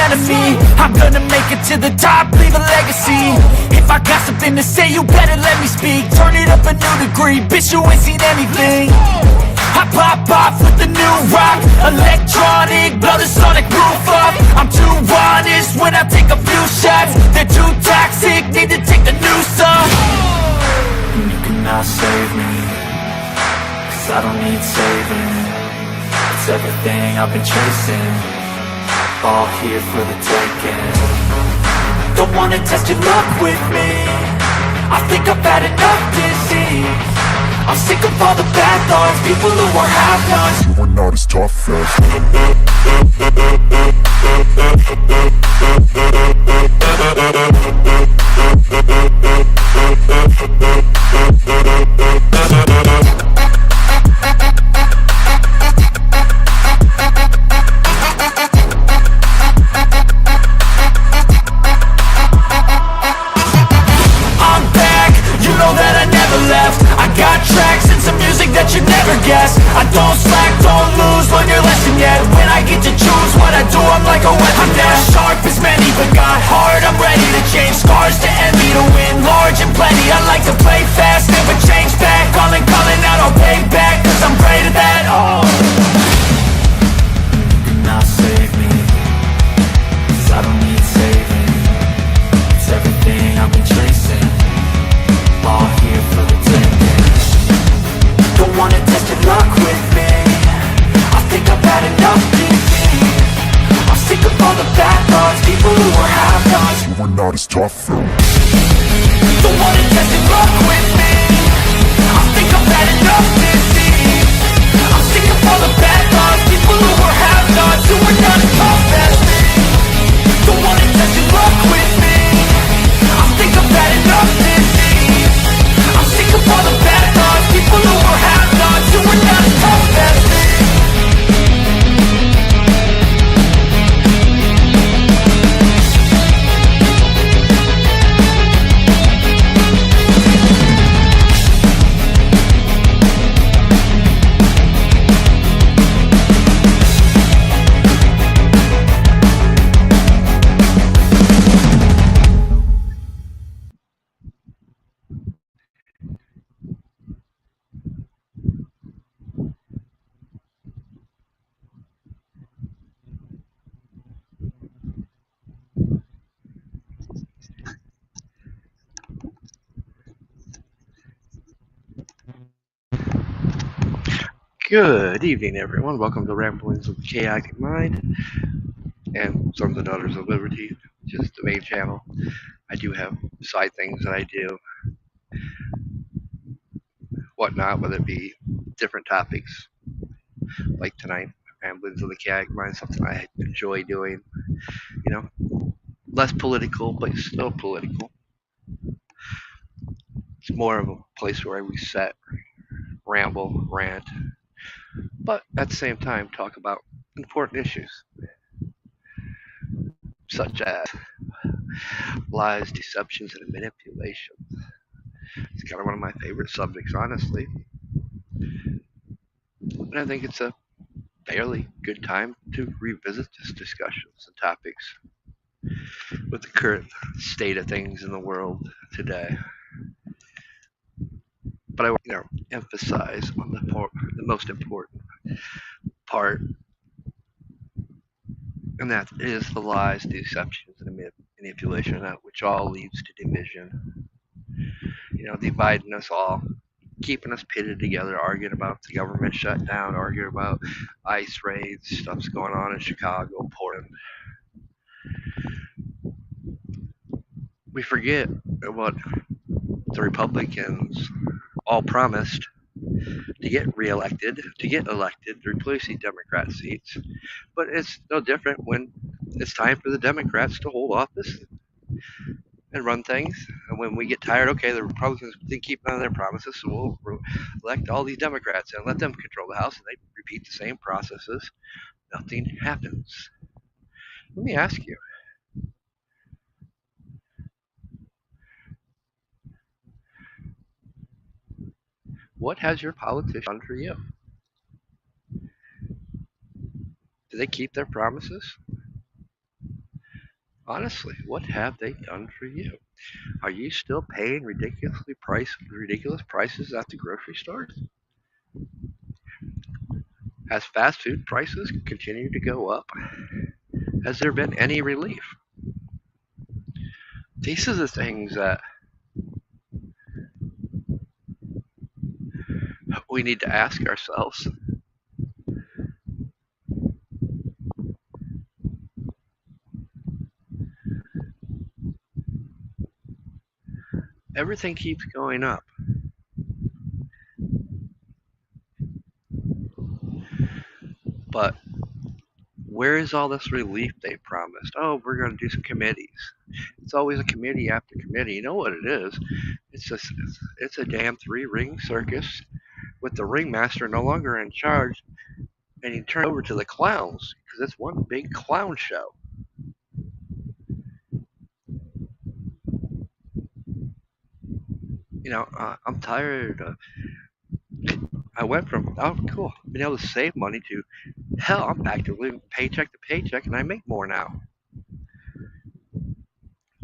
enemy. I'm gonna make it to the top, leave a legacy. If I got something to say, you better let me speak. Turn it up a new degree, bitch, you ain't seen anything. I pop off with the new rock, electronic, blow the sonic roof up. I'm too honest when I take a few shots. They're too toxic, need to take the noose off. And you cannot save me, cause I don't need saving. It's everything I've been chasing, all here for the taking. Don't wanna test your luck with me, I think I've had enough disease. I'm sick of all the bad thoughts, people who are half-nots. You are not as tough I don't slack, don't lose, learn your lesson yet. When I get to choose what I do, I'm like a weapon. I'm not sharp as many, but got heart, I'm ready to change. Scars to envy, to win large and plenty. I like to play fast, never change back. Calling out, I'll pay back, cause I'm great at that. Oh, you cannot save me, cause I don't need saving. It's everything I've been chasing, all here for the taking. Don't wanna test your luck with me, I think I've had enough disease. I'm sick of all the bad thoughts, people who are half-nots. You are not as tough though. Don't wanna test your luck with me, I think I've had enough disease. I'm sick of all the bad thoughts, people who are half-nots, who are not as tough as me. Don't wanna test your luck with me, I think I've had enough disease. I'm sick of all the bad thoughts, people who are half-nots, who are not as tough as me. Good evening, everyone. Welcome to Ramblings of the Chaotic Mind and Sons and Daughters of Liberty, which is the main channel. I do have side things that I do, whatnot, whether it be different topics, like tonight, Ramblings of the Chaotic Mind, something I enjoy doing. You know, less political, but still political. It's more of a place where I reset, ramble, rant, but at the same time talk about important issues, such as lies, deceptions, and manipulation. It's kind of one of my favorite subjects, honestly. And I think it's a fairly good time to revisit this discussions and topics with the current state of things in the world today. But I want to emphasize on the most important part, and that is the lies, deceptions, and manipulation, which all leads to division. Dividing us all, keeping us pitted together, arguing about the government shutdown, arguing about ICE raids, stuff's going on in Chicago, Portland. We forget what the Republicans all promised to get reelected, to get elected, to replace these Democrat seats. But it's no different when it's time for the Democrats to hold office and run things. And when we get tired, okay, the Republicans didn't keep none of their promises, so we'll elect all these Democrats and let them control the House, and they repeat the same processes. Nothing happens. Let me ask you, what has your politician done for you? Do they keep their promises? Honestly, what have they done for you? Are you still paying ridiculous prices at the grocery stores? Has fast food prices continued to go up? Has there been any relief? These are the things that we need to ask ourselves. Everything keeps going up, but where is all this relief they promised? Oh, we're going to do some committees. It's always a committee after committee. You know what it is? It's a damn three-ring circus with the ringmaster no longer in charge, and he turned over to the clowns because it's one big clown show. I'm tired. I went from cool, being able to save money to hell. I'm back to living paycheck to paycheck, and I make more now.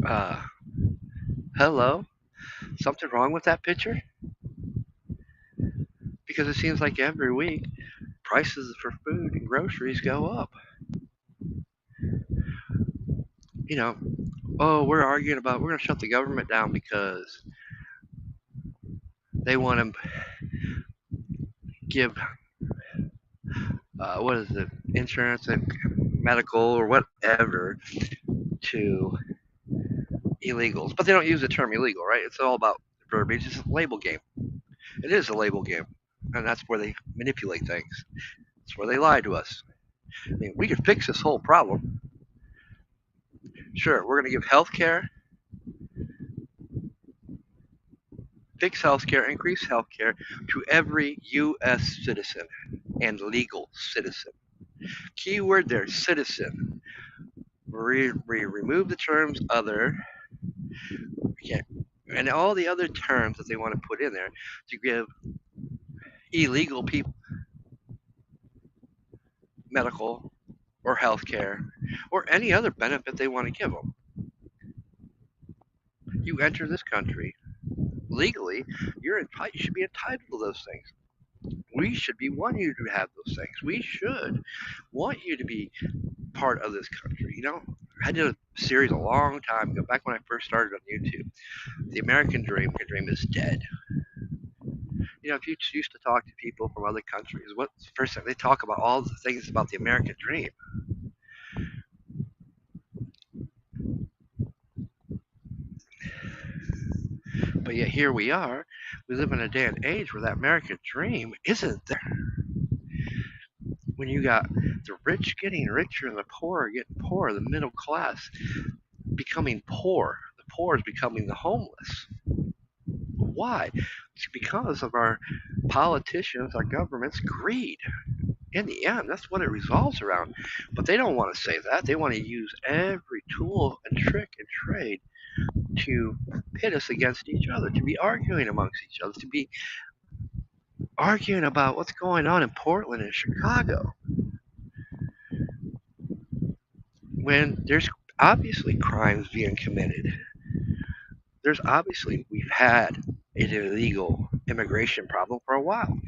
Uh, Hello, something wrong with that picture? Because it seems like every week prices for food and groceries go up. You know, oh, we're arguing about we're going to shut the government down because they want to give what is it, insurance and medical or whatever to illegals. But they don't use the term illegal, right? It's all about verbiage. It's a label game. It is a label game, and that's where they manipulate things. That's where they lie to us. I mean, we could fix this whole problem. Sure, we're going to give health care, fix health care, increase health care to every U.S. citizen and legal citizen. Keyword there, citizen. We remove the terms other, and all the other terms that they want to put in there to give illegal people medical or health care or any other benefit they want to give them. You enter this country legally, you should be entitled to those things. We should be wanting you to have those things. We should want you to be part of this country. I did a series a long time ago, back when I first started on YouTube. The American dream is dead. If you used to talk to people from other countries, what's the first thing they talk about? All the things about the American dream. But yet here we are. We live in a day and age where that American dream isn't there. When you got the rich getting richer and the poor getting poorer, the middle class becoming poor, the poor is becoming the homeless. Why? It's because of our politicians, our government's greed. In the end, that's what it revolves around. But they don't want to say that. They want to use every tool and trick and trade to pit us against each other, to be arguing amongst each other, to be arguing about what's going on in Portland and Chicago. When there's obviously crimes being committed. We've had an illegal immigration problem for a while.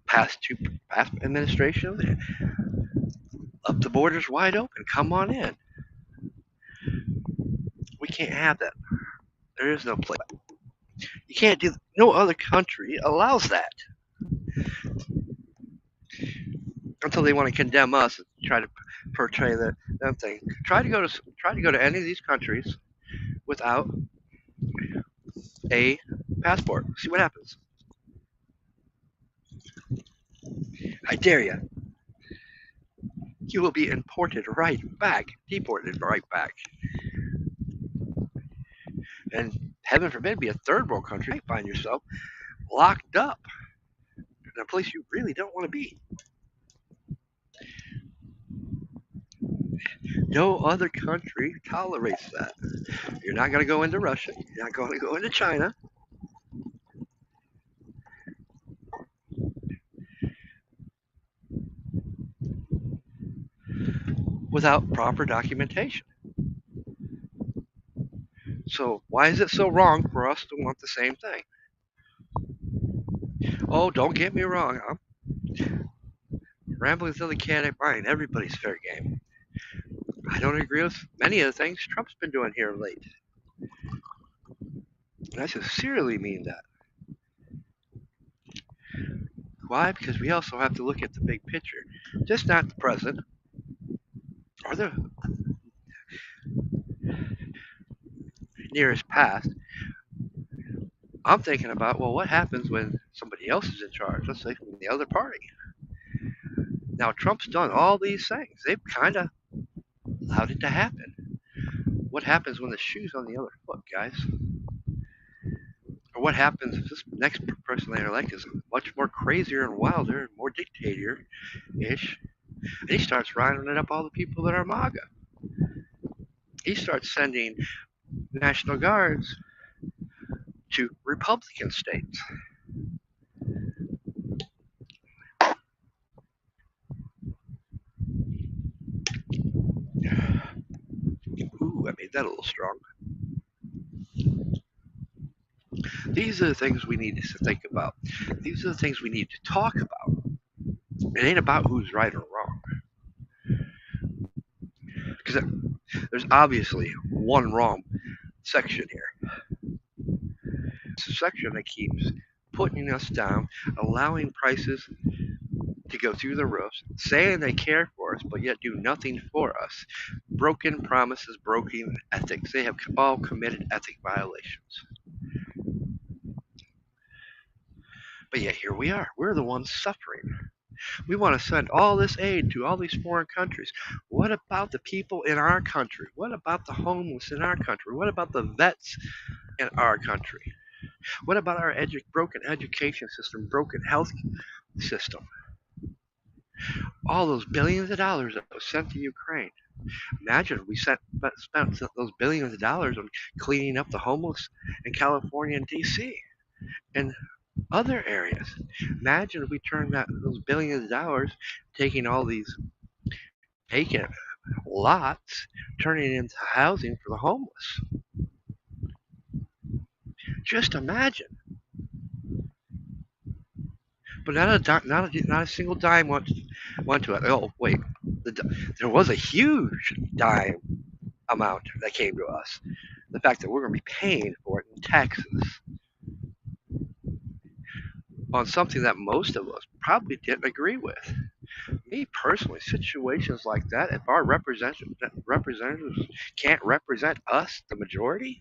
Past administrations, up the borders wide open. Come on in. We can't have that. There is no place. You can't do. No other country allows that. Until they want to condemn us and try to portray them thing. Try to go to any of these countries without a passport. See what happens. I dare you. You will be deported right back. And heaven forbid, be a third world country, find yourself locked up in a place you really don't want to be. No other country tolerates that. You're not going to go into Russia. You're not going to go into China. Without proper documentation. So why is it so wrong for us to want the same thing? Oh, don't get me wrong. I'm rambling through the cat ain't mine. Everybody's fair game. I don't agree with many of the things Trump's been doing here of late. And I sincerely mean that. Why? Because we also have to look at the big picture, just not the present or the nearest past. I'm thinking about, well, what happens when somebody else is in charge? Let's say from the other party. Now, Trump's done all these things. They've kind of allowed it to happen. What happens when the shoe's on the other foot, guys? Or what happens if this next person they elect is much more crazier and wilder and more dictator-ish, and he starts rounding up all the people that are MAGA? He starts sending National Guards to Republican states. Ooh, I made that a little strong. These are the things we need to think about. These are the things we need to talk about. It ain't about who's right or wrong. Because there's obviously one wrong section here. It's a section that keeps putting us down, allowing prices to go through the roof, saying they care for us, but yet do nothing for us. Broken promises, broken ethics. They have all committed ethic violations. But yet here we are. We're the ones suffering. We want to send all this aid to all these foreign countries. What about the people in our country? What about the homeless in our country? What about the vets in our country? What about our broken education system, broken health system? All those billions of dollars that was sent to Ukraine. Imagine we spent those billions of dollars on cleaning up the homeless in California and D.C. and other areas. Imagine if we turned those billions of dollars, taking all these vacant lots, turning it into housing for the homeless. Just imagine. But not a single dime went to it. Oh wait, there was a huge dime amount that came to us. The fact that we're going to be paying for it in taxes on something that most of us probably didn't agree with. Me personally, situations like that, if our representatives can't represent us, the majority,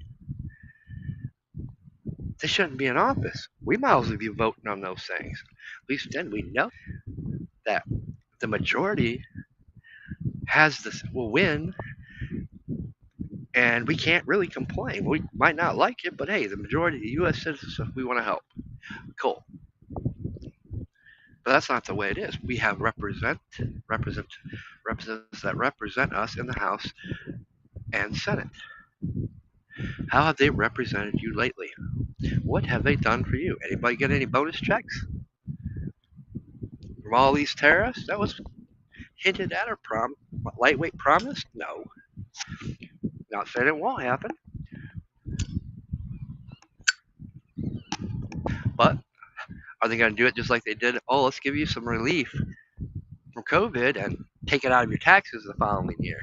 they shouldn't be in office. We might as well be voting on those things. At least then we know that the majority will win, and we can't really complain. We might not like it, but hey, the majority of the U.S. citizens, we want to help. Cool. But that's not the way it is. We have representatives that represent us in the House and Senate. How have they represented you lately? What have they done for you? Anybody get any bonus checks from all these terrorists? That was hinted at or lightweight promised? No. Not saying it won't happen. But are they going to do it just like they did? Oh, let's give you some relief from COVID and take it out of your taxes the following year.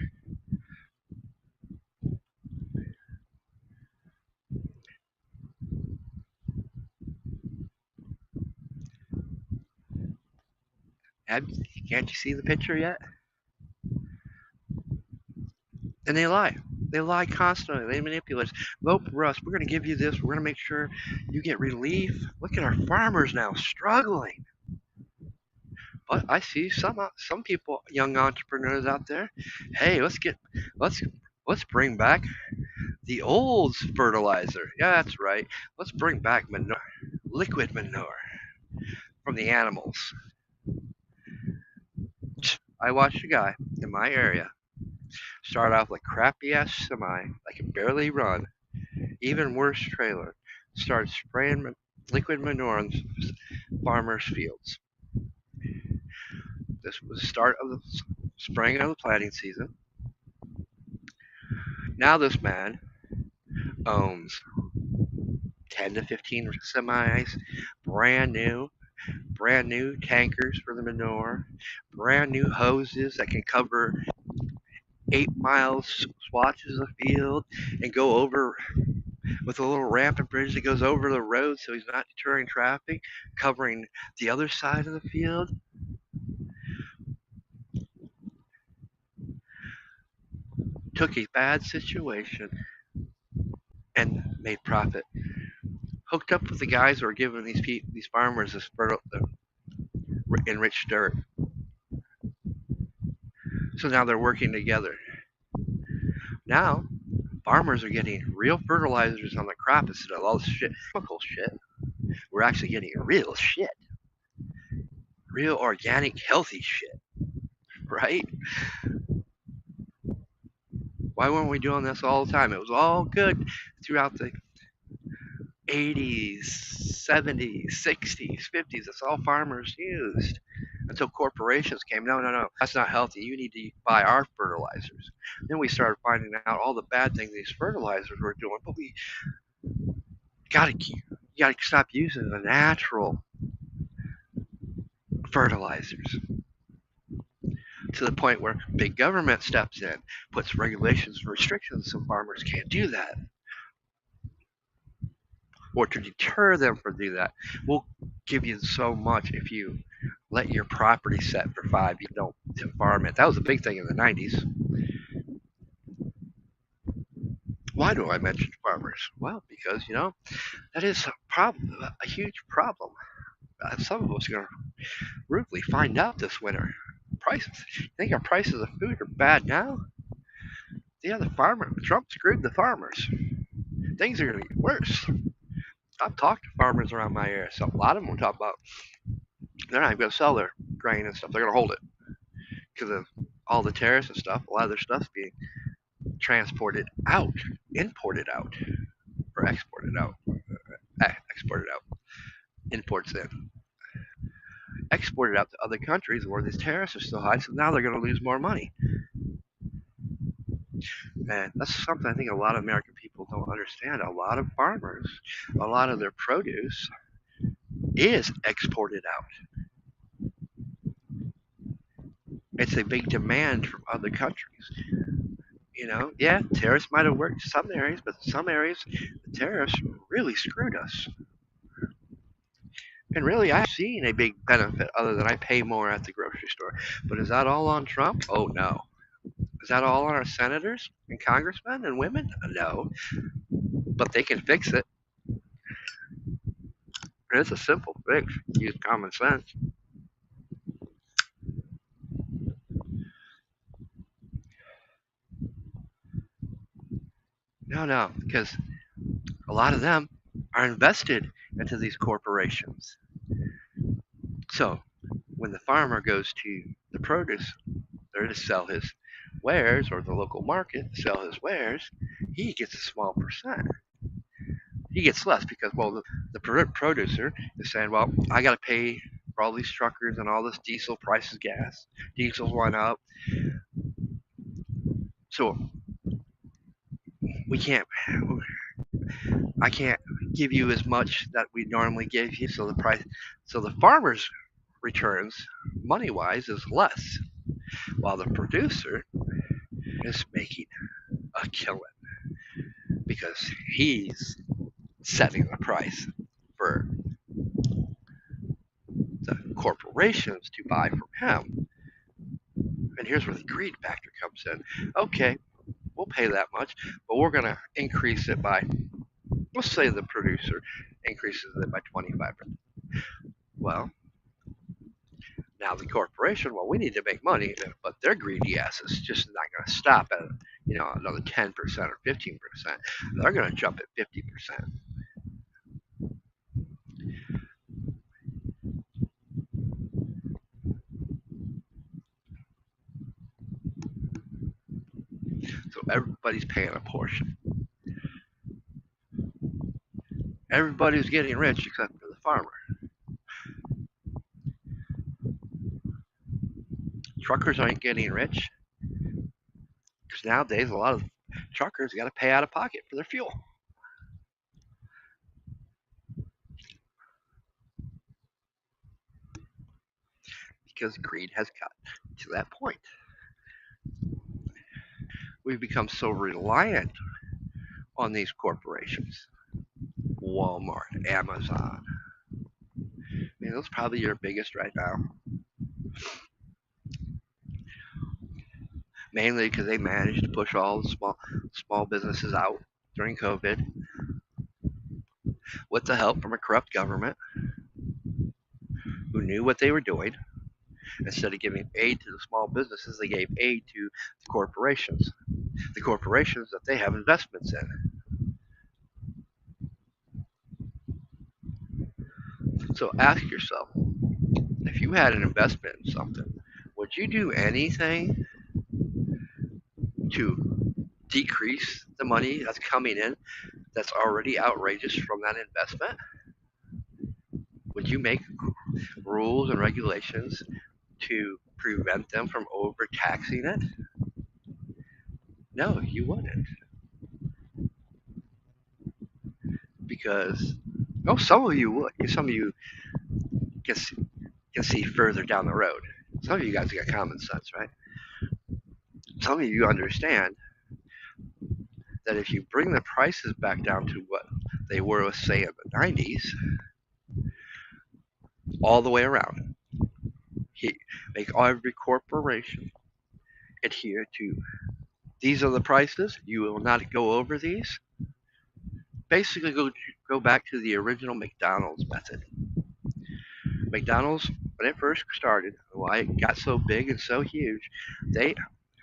Can't you see the picture yet? And they lie. They lie constantly. They manipulate us. Vote for us. We're going to give you this. We're going to make sure you get relief. Look at our farmers now struggling. But I see some people, young entrepreneurs out there. Hey, let's bring back the old fertilizer. Yeah, that's right. Let's bring back manure, liquid manure from the animals. I watched a guy in my area start off with crappy ass semi that can barely run, even worse trailer, start spraying liquid manure on farmers' fields. This was the start of the spring of the planting season. Now this man owns 10 to 15 semis, brand new tankers for the manure, brand new hoses that can cover 8 mile swatches of field and go over with a little ramp and bridge that goes over the road so he's not deterring traffic, covering the other side of the field. Took a bad situation and made profit. Hooked up with the guys who are giving these farmers this fertile, enriched dirt. So now they're working together. Now farmers are getting real fertilizers on the crop instead of all this shit, chemical shit. We're actually getting real shit, real organic, healthy shit, right? Why weren't we doing this all the time? It was all good throughout the 80s, 70s, 60s, 50s. That's all farmers used until corporations came. No, that's not healthy. You need to buy our fertilizers. Then we started finding out all the bad things these fertilizers were doing, but we gotta stop using the natural fertilizers to the point where big government steps in, puts regulations and restrictions so farmers can't do that. Or to deter them from doing that, we'll give you so much if you let your property set for 5 years, don't farm it. That was a big thing in the 90s. Why do I mention farmers? Well, because, that is a huge problem. Some of us are going to rudely find out this winter. Prices. You think our prices of food are bad now? Yeah, Trump screwed the farmers. Things are going to get worse. I've talked to farmers around my area, so a lot of them will talk about they're not even going to sell their grain and stuff. They're going to hold it because of all the tariffs and stuff. A lot of their stuff's being transported out, imported out, or exported out. Exported out. Imports in. Exported out to other countries where these tariffs are so high, so now they're going to lose more money. And that's something I think a lot of American people don't understand. A lot of farmers, a lot of their produce is exported out. It's a big demand from other countries. Yeah, tariffs might have worked in some areas, but in some areas, the tariffs really screwed us. And really, I haven't seen a big benefit other than I pay more at the grocery store. But is that all on Trump? Oh, no. Is that all on our senators and congressmen and women? No. But they can fix it. It's a simple fix. Use common sense. No, because a lot of them are invested into these corporations. So when the farmer goes to the produce there to sell his wares or the local market to sell his wares, he gets a small percent. He gets less because, well, the producer is saying, well, I got to pay for all these truckers and all this diesel prices, gas. Diesel's went up. So I can't give you as much that we normally give you. So the farmer's returns, money-wise, is less, while the producer is making a killing because he's setting the price for the corporations to buy from him. And here's where the greed factor comes in. Okay, we'll pay that much, but we're going to increase it by, let's say the producer increases it by 25%. Well, now the corporation, well, we need to make money, but their greedy asses just not going to stop at another 10% or 15%. They're going to jump at 50%. So everybody's paying a portion. Everybody's getting rich except for the farmer. Truckers aren't getting rich because nowadays a lot of truckers got to pay out of pocket for their fuel. because greed has got to that point. We've become so reliant on these corporations, Walmart, Amazon. I mean, those probably your biggest right now, mainly because they managed to push all the small businesses out during COVID with the help from a corrupt government who knew what they were doing. Instead of giving aid to the small businesses, they gave aid to the corporations. The corporations that they have investments in. So ask yourself, if you had an investment in something, would you do anything to decrease the money that's coming in that's already outrageous from that investment? Would you make rules and regulations to prevent them from overtaxing it? No, you wouldn't. Because, oh, some of you would. Some of you can see further down the road. Some of you guys got common sense, right? Some of you understand that if you bring the prices back down to what they were, let's say, in the 90s, all the way around, make every corporation adhere to these are the prices, you will not go over these. Basically, go back to the original McDonald's method. McDonald's, when it first started, why it got so big and so huge, they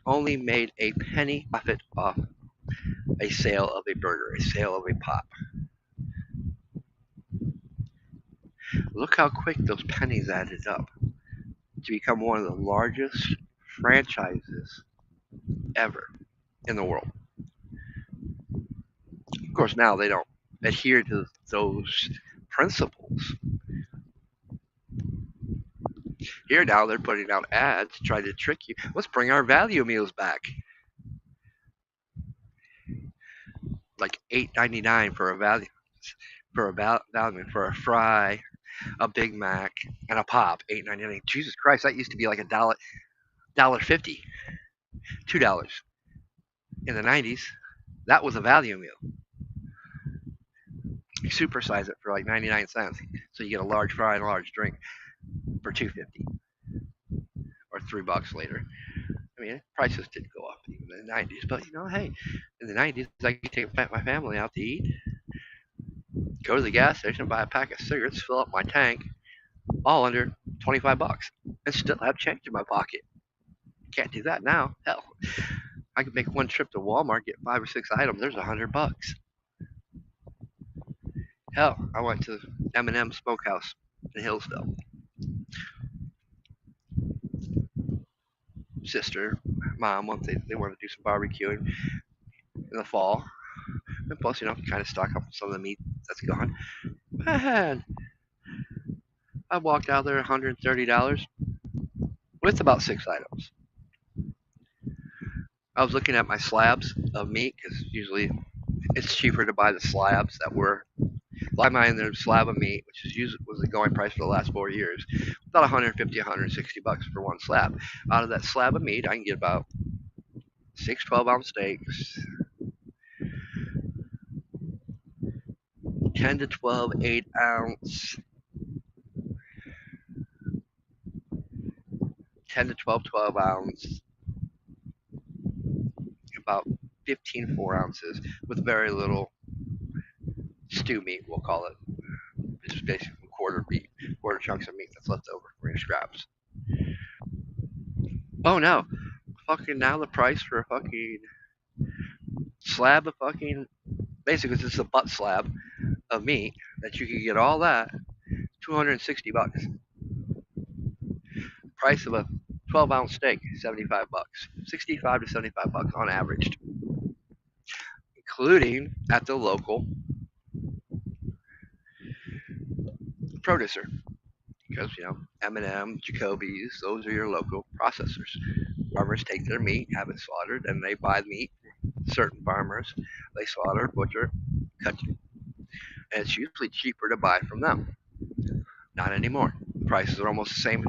only made a penny profit off a sale of a burger, a sale of a pop. Look how quick those pennies added up to become one of the largest franchises ever in the world. Of course, now they don't adhere to those principles. Here now they're putting out ads to try to trick you. Let's bring our value meals back. Like $8.99 for a value for a fry, a Big Mac, and a pop. $8.99. Jesus Christ, that used to be like $1.50, $2 in the 90s. That was a value meal. You supersize it for like 99 cents, so you get a large fry and a large drink for $2.50 or $3 later. I mean, prices did go up even in the 90s, but hey, in the 90s, I could take my family out to eat, go to the gas station, buy a pack of cigarettes, fill up my tank, all under $25, and still have change in my pocket. Can't do that now. Hell, I could make one trip to Walmart, get 5 or 6 items. There's $100. Hell, I went to M&M Smokehouse in Hillsdale. Sister, mom, they want to do some barbecuing in the fall. And plus, kind of stock up on some of the meat that's gone. Man, I walked out there $130 with about 6 items. I was looking at my slabs of meat because usually it's cheaper to buy the slabs that were. Buy mine the slab of meat, which was the going price for the last 4 years, about 150, 160 bucks for one slab. Out of that slab of meat, I can get about 6 12-ounce steaks, 10 to 12 8-ounce, 10 to 12 12-ounce, about 15 4-ounces with very little stew meat, we'll call it. It's just basically quarter chunks of meat that's left over for your scraps. Oh no, fucking now the price for a fucking slab of fucking, basically it's just a butt slab of meat that you can get all that, $260. Price of a 12-ounce steak, $75. 65 to $75 on average, including at the local producer. Because M&M, Jacoby's, those are your local processors. Farmers take their meat, have it slaughtered, and they buy the meat. Certain farmers, they slaughter, butcher, cut it. And it's usually cheaper to buy from them. Not anymore. Prices are almost the same.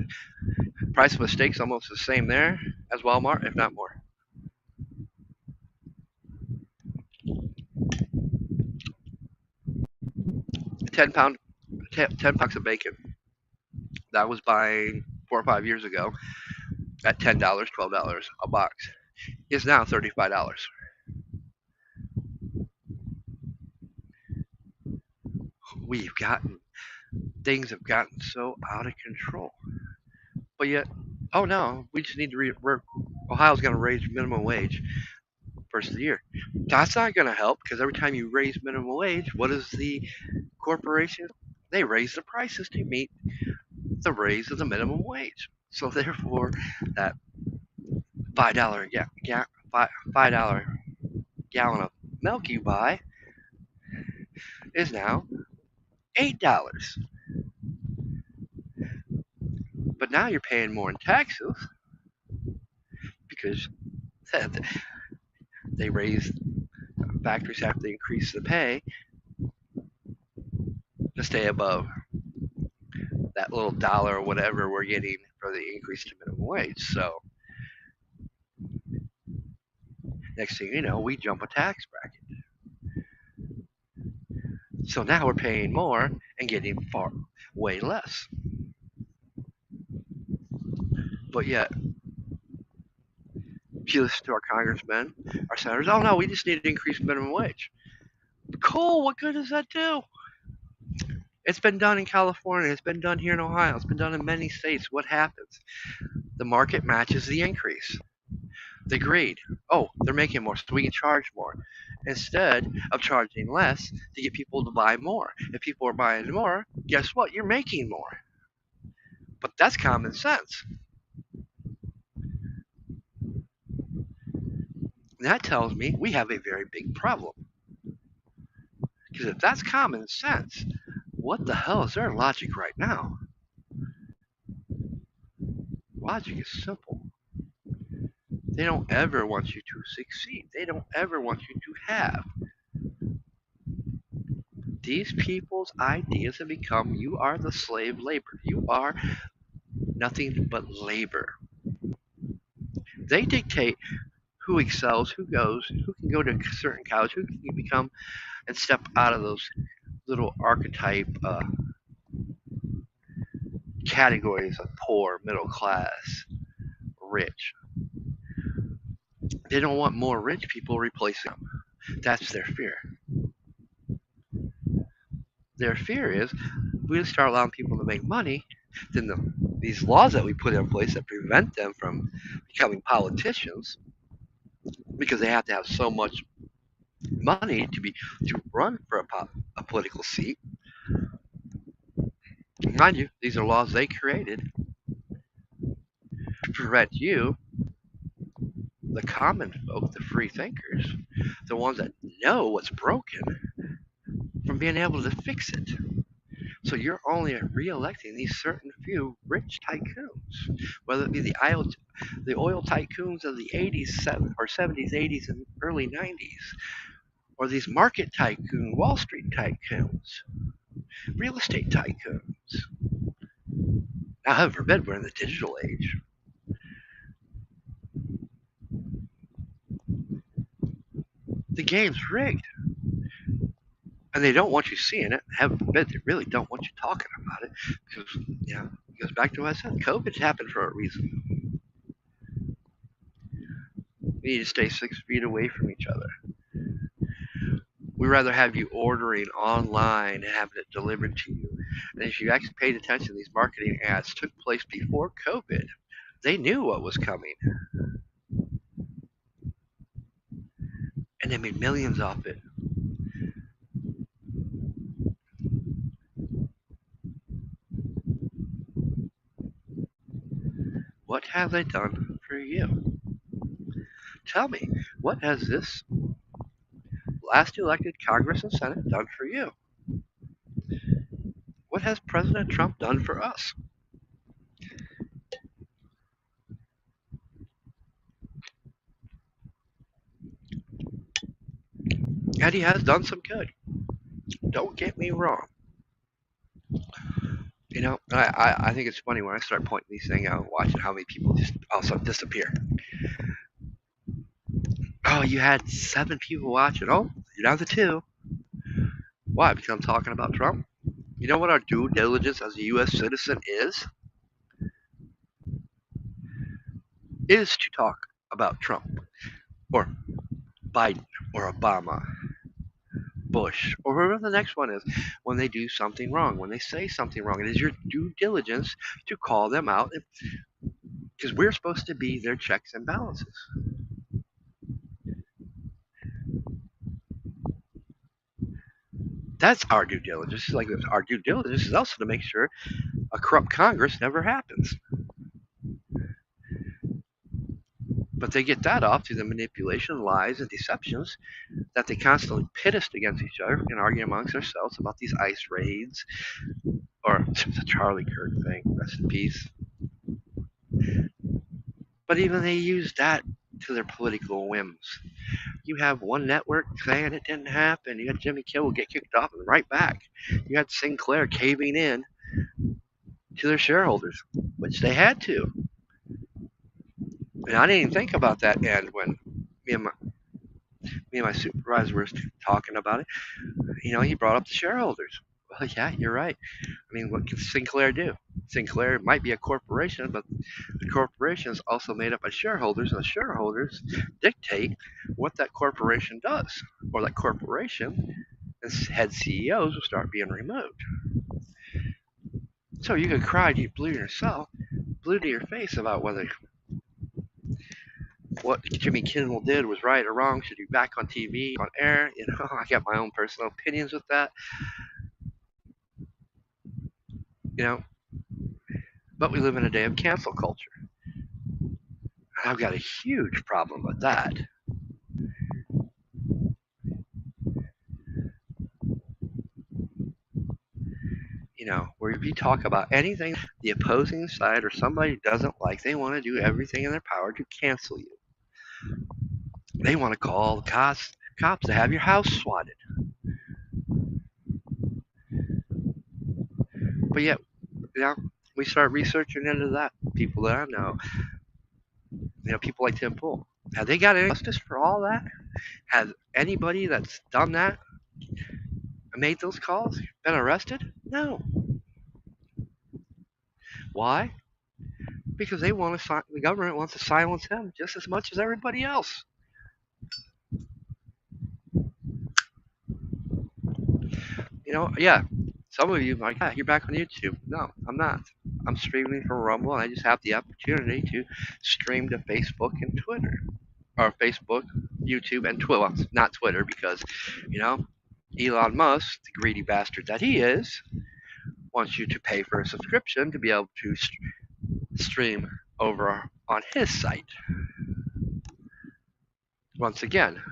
Price of a steak's almost the same there as Walmart, if not more. 10 pound, 10 bucks of bacon that I was buying 4 or 5 years ago at $10, $12 a box is now $35. We've gotten Things have gotten so out of control, but yet, oh no, we just need to Ohio's going to raise minimum wage first of the year. That's not going to help because every time you raise minimum wage, what is the corporation? They raise the prices to meet the raise of the minimum wage. So therefore, that $5 $5 gallon of milk you buy is now $8. But now you're paying more in taxes because they raise factories have to increase the pay to stay above that little dollar or whatever we're getting for the increase to minimum wage. So next thing you know, we jump a tax bracket. So now we're paying more and getting way less. But yet, if you listen to our congressmen, our senators, oh no, we just need to increase minimum wage. Cool, what good does that do? It's been done in California, it's been done here in Ohio, it's been done in many states. What happens? The market matches the increase. They greed. Oh, they're making more, so we can charge more. Instead of charging less to get people to buy more. If people are buying more, guess what? You're making more. But that's common sense. And that tells me we have a very big problem. Because if that's common sense, what the hell is their logic right now? Logic is simple. They don't ever want you to succeed. They don't ever want you to have. These people's ideas have become you are the slave labor. You are nothing but labor. They dictate who excels, who goes, who can go to a certain college, who can become and step out of those little archetype categories of poor, middle class, rich. They don't want more rich people replacing them. That's their fear. Their fear is we start allowing people to make money, then these laws that we put in place that prevent them from becoming politicians because they have to have so much money to run for a political seat. Mind you, these are laws they created to prevent you, the common folk, the free thinkers, the ones that know what's broken, from being able to fix it. So you're only re-electing these certain few rich tycoons, whether it be the oil tycoons of the 80s or 70s, 80s, and early 90s, or these market tycoon, Wall Street tycoons, real estate tycoons. Now, heaven forbid, we're in the digital age. The game's rigged. And they don't want you seeing it. Heaven forbid, they really don't want you talking about it. Because, it goes back to what I said. COVID's happened for a reason. We need to stay 6 feet away from each other. We'd rather have you ordering online and having it delivered to you. And if you actually paid attention, these marketing ads took place before COVID. They knew what was coming. And they made millions off it. What have they done for you? Tell me, what has this last elected Congress and Senate done for you? What has President Trump done for us? And he has done some good. Don't get me wrong. I think it's funny when I start pointing these things out, watching how many people just also disappear. Oh, you had 7 people watching. Oh, you're down to 2. Why? Because I'm talking about Trump. You know what our due diligence as a U.S. citizen is? Is to talk about Trump or Biden or Obama, Bush, or whoever the next one is when they do something wrong, when they say something wrong. It is your due diligence to call them out because we're supposed to be their checks and balances. That's our due diligence. Like our due diligence is also to make sure a corrupt Congress never happens. But they get that off through the manipulation, lies, and deceptions that they constantly pit us against each other and argue amongst ourselves about these ICE raids or the Charlie Kirk thing, rest in peace. But even they use that to their political whims. You have one network saying it didn't happen. You had Jimmy Kimmel get kicked off and right back. You had Sinclair caving in to their shareholders, which they had to. And I didn't even think about that end when me and my supervisor were talking about it. He brought up the shareholders. Well, yeah, you're right. I mean, what can Sinclair do? Sinclair might be a corporation, but the corporation is also made up of shareholders, and the shareholders dictate what that corporation does, or that corporation and head CEOs will start being removed. So you could cry to blue to your face about whether what Jimmy Kimmel did was right or wrong, should be back on TV, on air. I got my own personal opinions with that. But we live in a day of cancel culture. I've got a huge problem with that. Where if you talk about anything the opposing side or somebody doesn't like, they want to do everything in their power to cancel you. They want to call the cops to have your house swatted. But yet, we start researching into that. People that I know, people like Tim Pool. Have they got any justice for all that? Has anybody that's done that, made those calls, been arrested? No. Why? Because the government wants to silence him just as much as everybody else. Yeah. Some of you are like, yeah, you're back on YouTube. No, I'm not. I'm streaming from Rumble, and I just have the opportunity to stream to Facebook and Twitter. Or Facebook, YouTube, and Twitter. Well, not Twitter, because, Elon Musk, the greedy bastard that he is, wants you to pay for a subscription to be able to stream over on his site. Once again,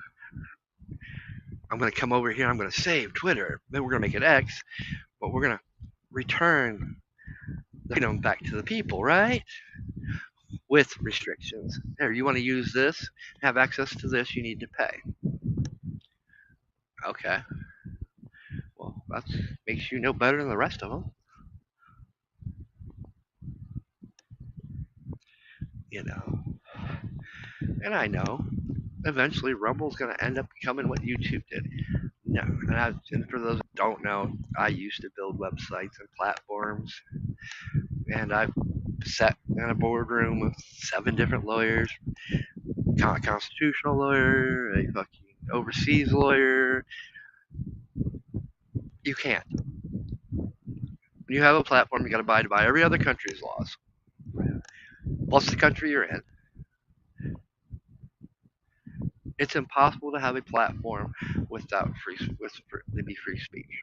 I'm going to come over here, I'm going to save Twitter, then we're going to make it X, but we're going to return the freedom back to the people, right? With restrictions. Here, you want to use this, have access to this, you need to pay. Okay. Well, that makes you no better than the rest of them. And I know eventually Rumble's going to end up becoming what YouTube did. No, and for those who don't know, I used to build websites and platforms, and I've sat in a boardroom with 7 different lawyers, a constitutional lawyer, a fucking overseas lawyer. You can't. When you have a platform, you got to abide by every other country's laws, plus the country you're in. It's impossible to have a platform without free speech.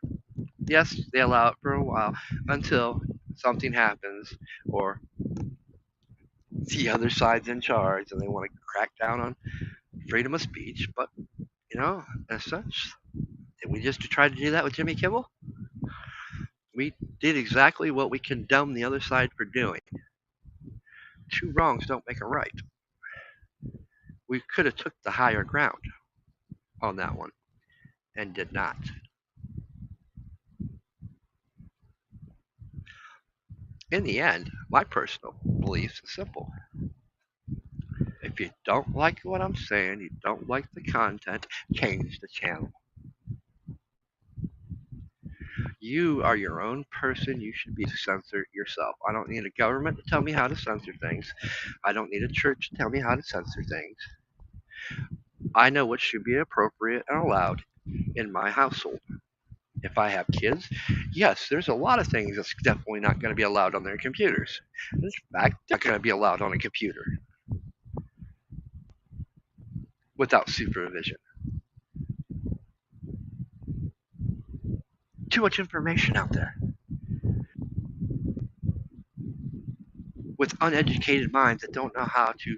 Yes, they allow it for a while until something happens or the other side's in charge and they want to crack down on freedom of speech. But, as such, did we just try to do that with Jimmy Kimmel? We did exactly what we condemned the other side for doing. 2 wrongs don't make a right. We could have took the higher ground on that one and did not. In the end, my personal beliefs are simple. If you don't like what I'm saying, you don't like the content, change the channel. You are your own person. You should be able to censor yourself. I don't need a government to tell me how to censor things. I don't need a church to tell me how to censor things. I know what should be appropriate and allowed in my household. If I have kids, yes, there's a lot of things that's definitely not going to be allowed on their computers. In fact, they're not going to be allowed on a computer without supervision. Too much information out there with uneducated minds that don't know how to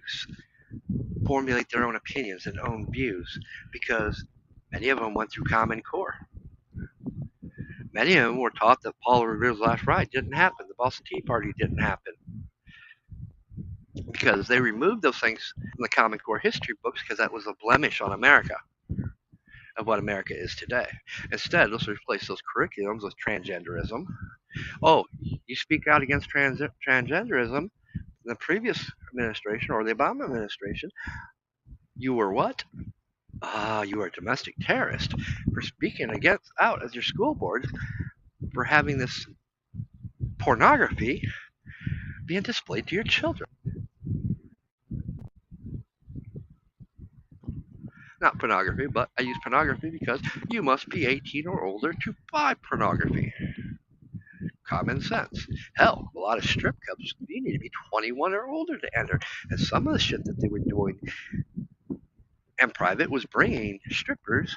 formulate their own opinions and own views because many of them went through Common Core. Many of them were taught that Paul Revere's last ride didn't happen, the Boston Tea Party didn't happen, because they removed those things from the Common Core history books because that was a blemish on America, of what America is today. Instead, let's replace those curriculums with transgenderism. Oh, you speak out against transgenderism in the previous administration or the Obama administration, you were what? You were a domestic terrorist for speaking against out as your school board for having this pornography being displayed to your children. Not pornography, but I use pornography because you must be 18 or older to buy pornography. Common sense. Hell, a lot of strip clubs, you need to be 21 or older to enter. And some of the shit that they were doing in private was bringing strippers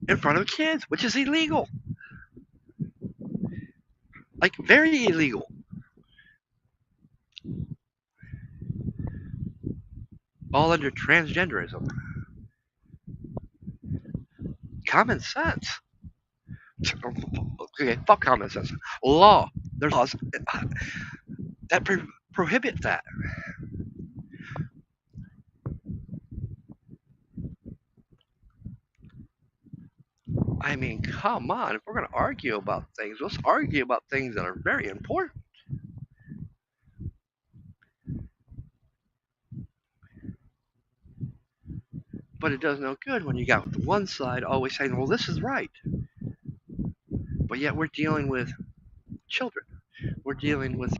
in front of kids, which is illegal. Like, very illegal. All under transgenderism. Common sense. Okay, fuck common sense. Law. There's laws that prohibit that. I mean, come on. If we're going to argue about things, let's argue about things that are very important. But it does no good when you got the one side always saying, well, this is right. But yet we're dealing with children. We're dealing with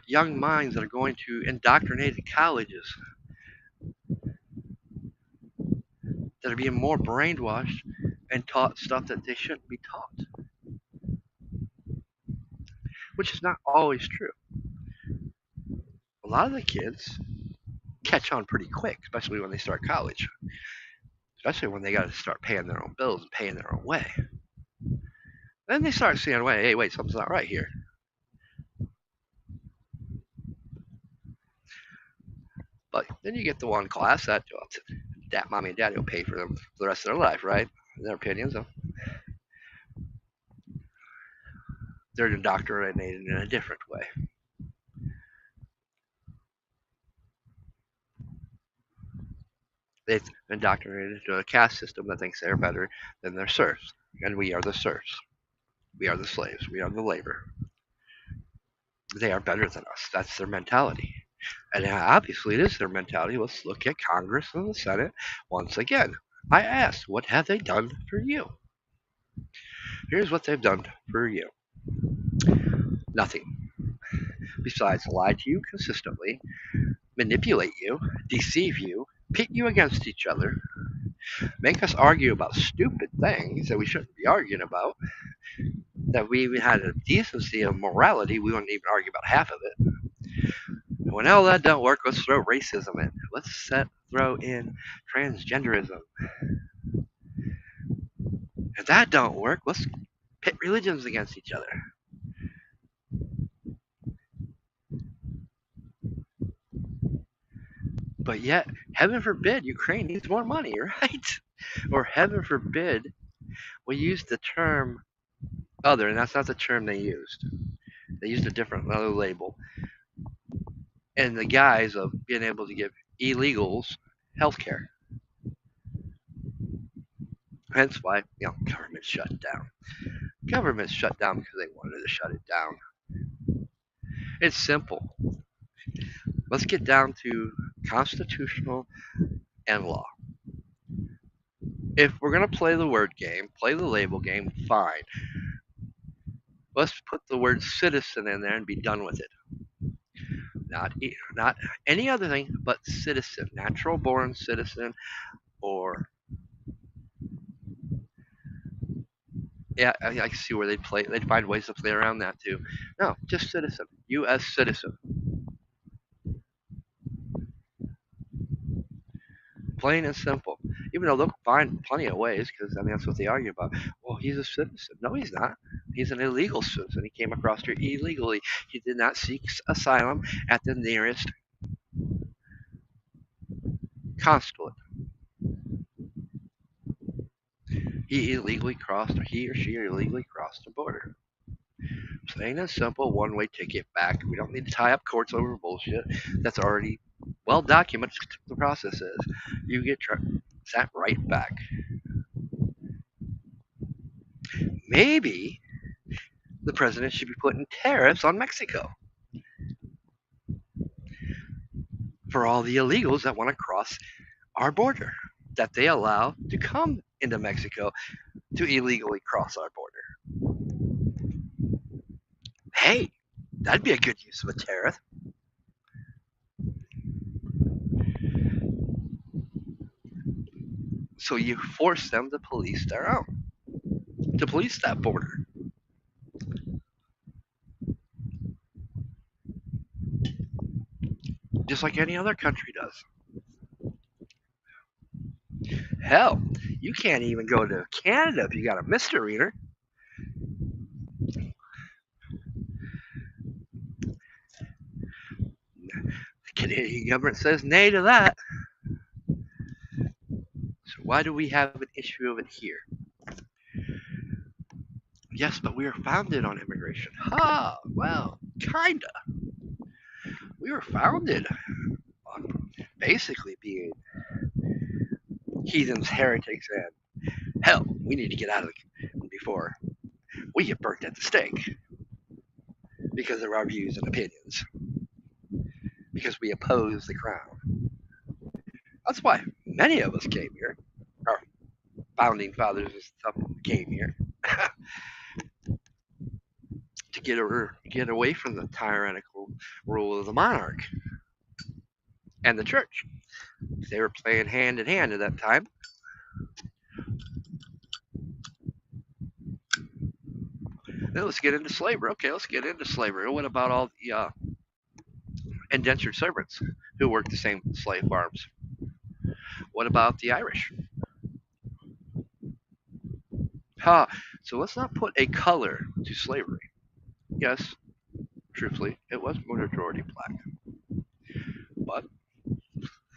young minds that are going to indoctrinated colleges that are being more brainwashed and taught stuff that they shouldn't be taught, which is not always true. A lot of the kids catch on pretty quick, especially when they start college, especially when they got to start paying their own bills and paying their own way. Then they start seeing, hey, wait, something's not right here. But then you get the one class that mommy and daddy will pay for them for the rest of their life, right? In their opinions, they're indoctrinated in a different way. They've indoctrinated into a caste system that thinks they're better than their serfs. And we are the serfs. We are the slaves. We are the labor. They are better than us. That's their mentality. And obviously it is their mentality. Let's look at Congress and the Senate once again. I asked, what have they done for you? Here's what they've done for you. Nothing. Besides lie to you consistently, manipulate you, deceive you, pit you against each other, make us argue about stupid things that we shouldn't be arguing about, that we even had a decency and morality, we wouldn't even argue about half of it. When all that don't work, let's throw racism in. Let's throw in transgenderism. If that don't work, let's pit religions against each other. But yet, heaven forbid, Ukraine needs more money, right? Or heaven forbid, we use the term other, and that's not the term they used. They used a different, another label. In the guise of being able to give illegals health care. Hence why, government shut down. Government shut down because they wanted to shut it down. It's simple. Let's get down to constitutional and law. If we're going to play the word game, play the label game, fine. Let's put the word citizen in there and be done with it. Not any other thing but citizen, natural born citizen, or yeah, I see where they'd find ways to play around that too. No, just citizen, U.S. citizen, plain and simple. Even though they'll find plenty of ways, because I mean that's what they argue about. Well, he's a citizen. No, he's not. He's an illegal citizen. He came across here illegally. He did not seek asylum at the nearest consulate. He or she illegally crossed the border. Plain and simple, one way ticket back. We don't need to tie up courts over bullshit. That's already well documented. The process is you get sat right back. Maybe the president should be putting tariffs on Mexico for all the illegals that want to cross our border, that they allow to come into Mexico to illegally cross our border. Hey, that'd be a good use of a tariff. So you force them to police their own, to police that border. Just like any other country does. Hell, you can't even go to Canada if you got a misdemeanor. The Canadian government says nay to that. So why do we have an issue of it here? Yes, but we are founded on immigration. Well, kinda. We were founded on basically being heathens, heretics, and hell, we need to get out of it before we get burnt at the stake because of our views and opinions, because we oppose the crown. That's why many of us came here. Our founding fathers and stuff came here to get away from the tyrannical rule of the monarch and the church. They were playing hand in hand at that time. Now let's get into slavery. Okay, let's get into slavery. What about all the indentured servants who worked the same slave farms? What about the Irish? So let's not put a color to slavery. Yes, truthfully, it was majority black. But,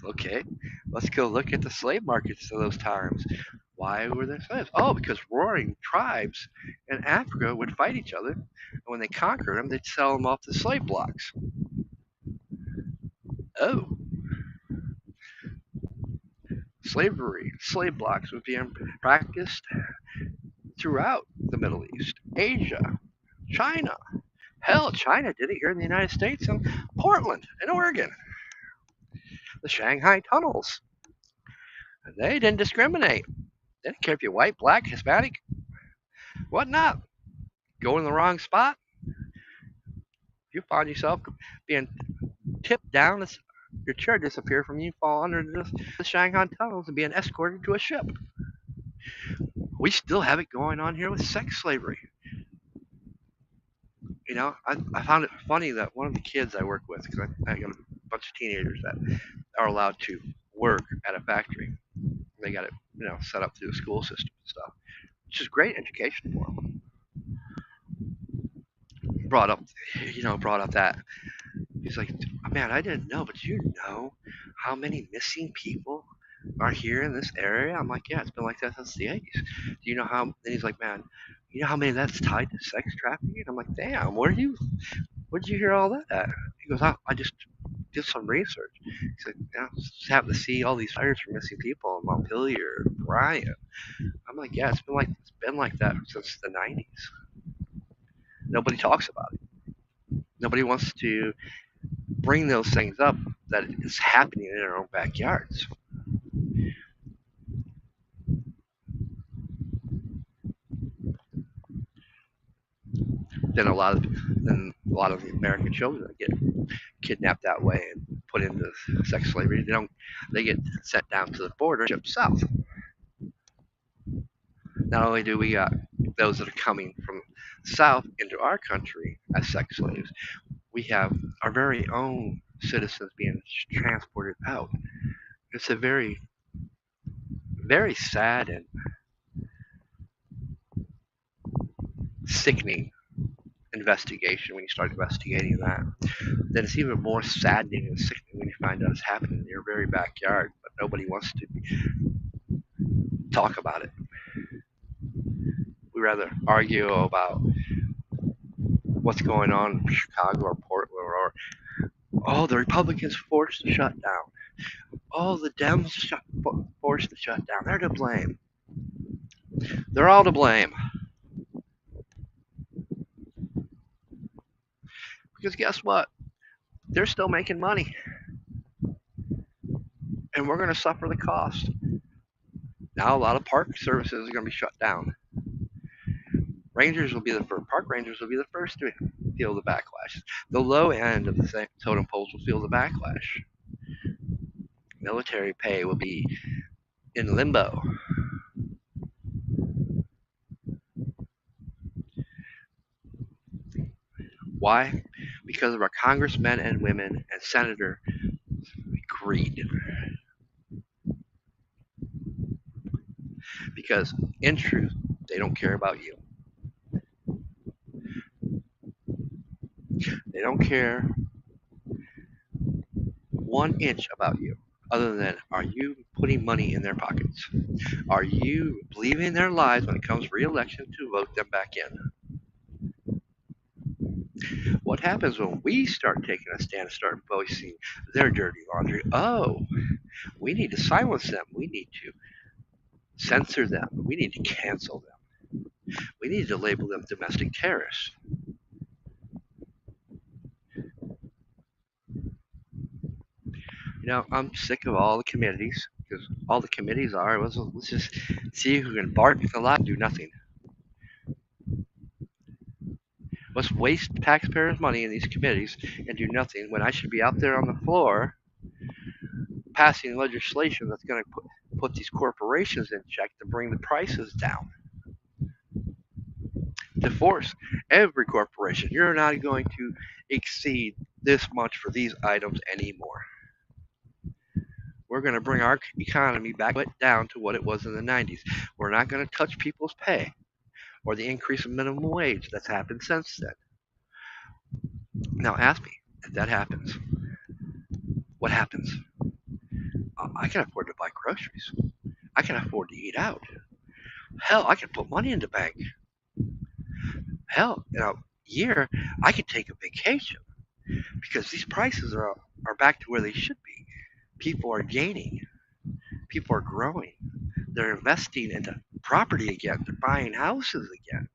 okay, let's go look at the slave markets of those times. Why were there slaves? Oh, because warring tribes in Africa would fight each other, and when they conquered them, they'd sell them off to slave blocks. Oh, slave blocks was being practiced throughout the Middle East, Asia, China. Hell, China did it here in the United States, in Portland, in Oregon. The Shanghai tunnels. They didn't discriminate. They didn't care if you're white, black, Hispanic, whatnot. Go in the wrong spot, you find yourself being tipped down, your chair disappear from you, fall under the Shanghai tunnels and being escorted to a ship. We still have it going on here with sex slavery. You know, I found it funny that one of the kids I work with, because I got a bunch of teenagers that are allowed to work at a factory. They got it, set up through the school system and stuff, which is great education for them. Brought up that he's like, man, I didn't know, but do you know how many missing people are here in this area? I'm like, yeah, it's been like that since the 80s. Do you know how? And he's like, man, you know how many that's tied to sex trafficking? I'm like, damn, where'd you hear all that at? He goes, I just did some research. He's like, yeah, just happen to see all these fires for missing people in Montpelier, Bryan. I'm like, yeah, it's been like that since the 90s. Nobody talks about it. Nobody wants to bring those things up that is happening in our own backyards. Then a lot of the American children get kidnapped that way and put into sex slavery. They get sent down to the border, shipped south. Not only do we got those that are coming from south into our country as sex slaves, we have our very own citizens being transported out. It's a very, very sad and sickening investigation when you start investigating that. Then it's even more saddening and sickening when you find out it's happening in your very backyard, but nobody wants to talk about it. We rather argue about what's going on in Chicago or Portland or oh, the Republicans forced to shut down. Oh, the Dems forced to shut down. They're to blame. They're all to blame. Because guess what? They're still making money. And we're going to suffer the cost. Now a lot of park services are going to be shut down. Park rangers will be the first to feel the backlash. The low end of the totem poles will feel the backlash. Military pay will be in limbo. Why? Because of our congressmen and women and senator greed. Because in truth, they don't care about you. They don't care 1 inch about you, other than are you putting money in their pockets? Are you believing their lies when it comes re-election to vote them back in? What happens when we start taking a stand and start voicing their dirty laundry? Oh, we need to silence them. We need to censor them. We need to cancel them. We need to label them domestic terrorists. I'm sick of all the committees, because all the committees are, let's just see who can bark a lot and do nothing. Let's waste taxpayers' money in these committees and do nothing when I should be out there on the floor passing legislation that's going to put these corporations in check to bring the prices down. To force every corporation, you're not going to exceed this much for these items anymore. We're going to bring our economy back down to what it was in the 90s. We're not going to touch people's pay or the increase in minimum wage that's happened since then. Now ask me, if that happens, what happens? I can afford to buy groceries. I can afford to eat out. Hell, I can put money in the bank. Hell, in a year, I could take a vacation because these prices are back to where they should be. People are gaining. People are growing. They're investing into property again. They're buying houses again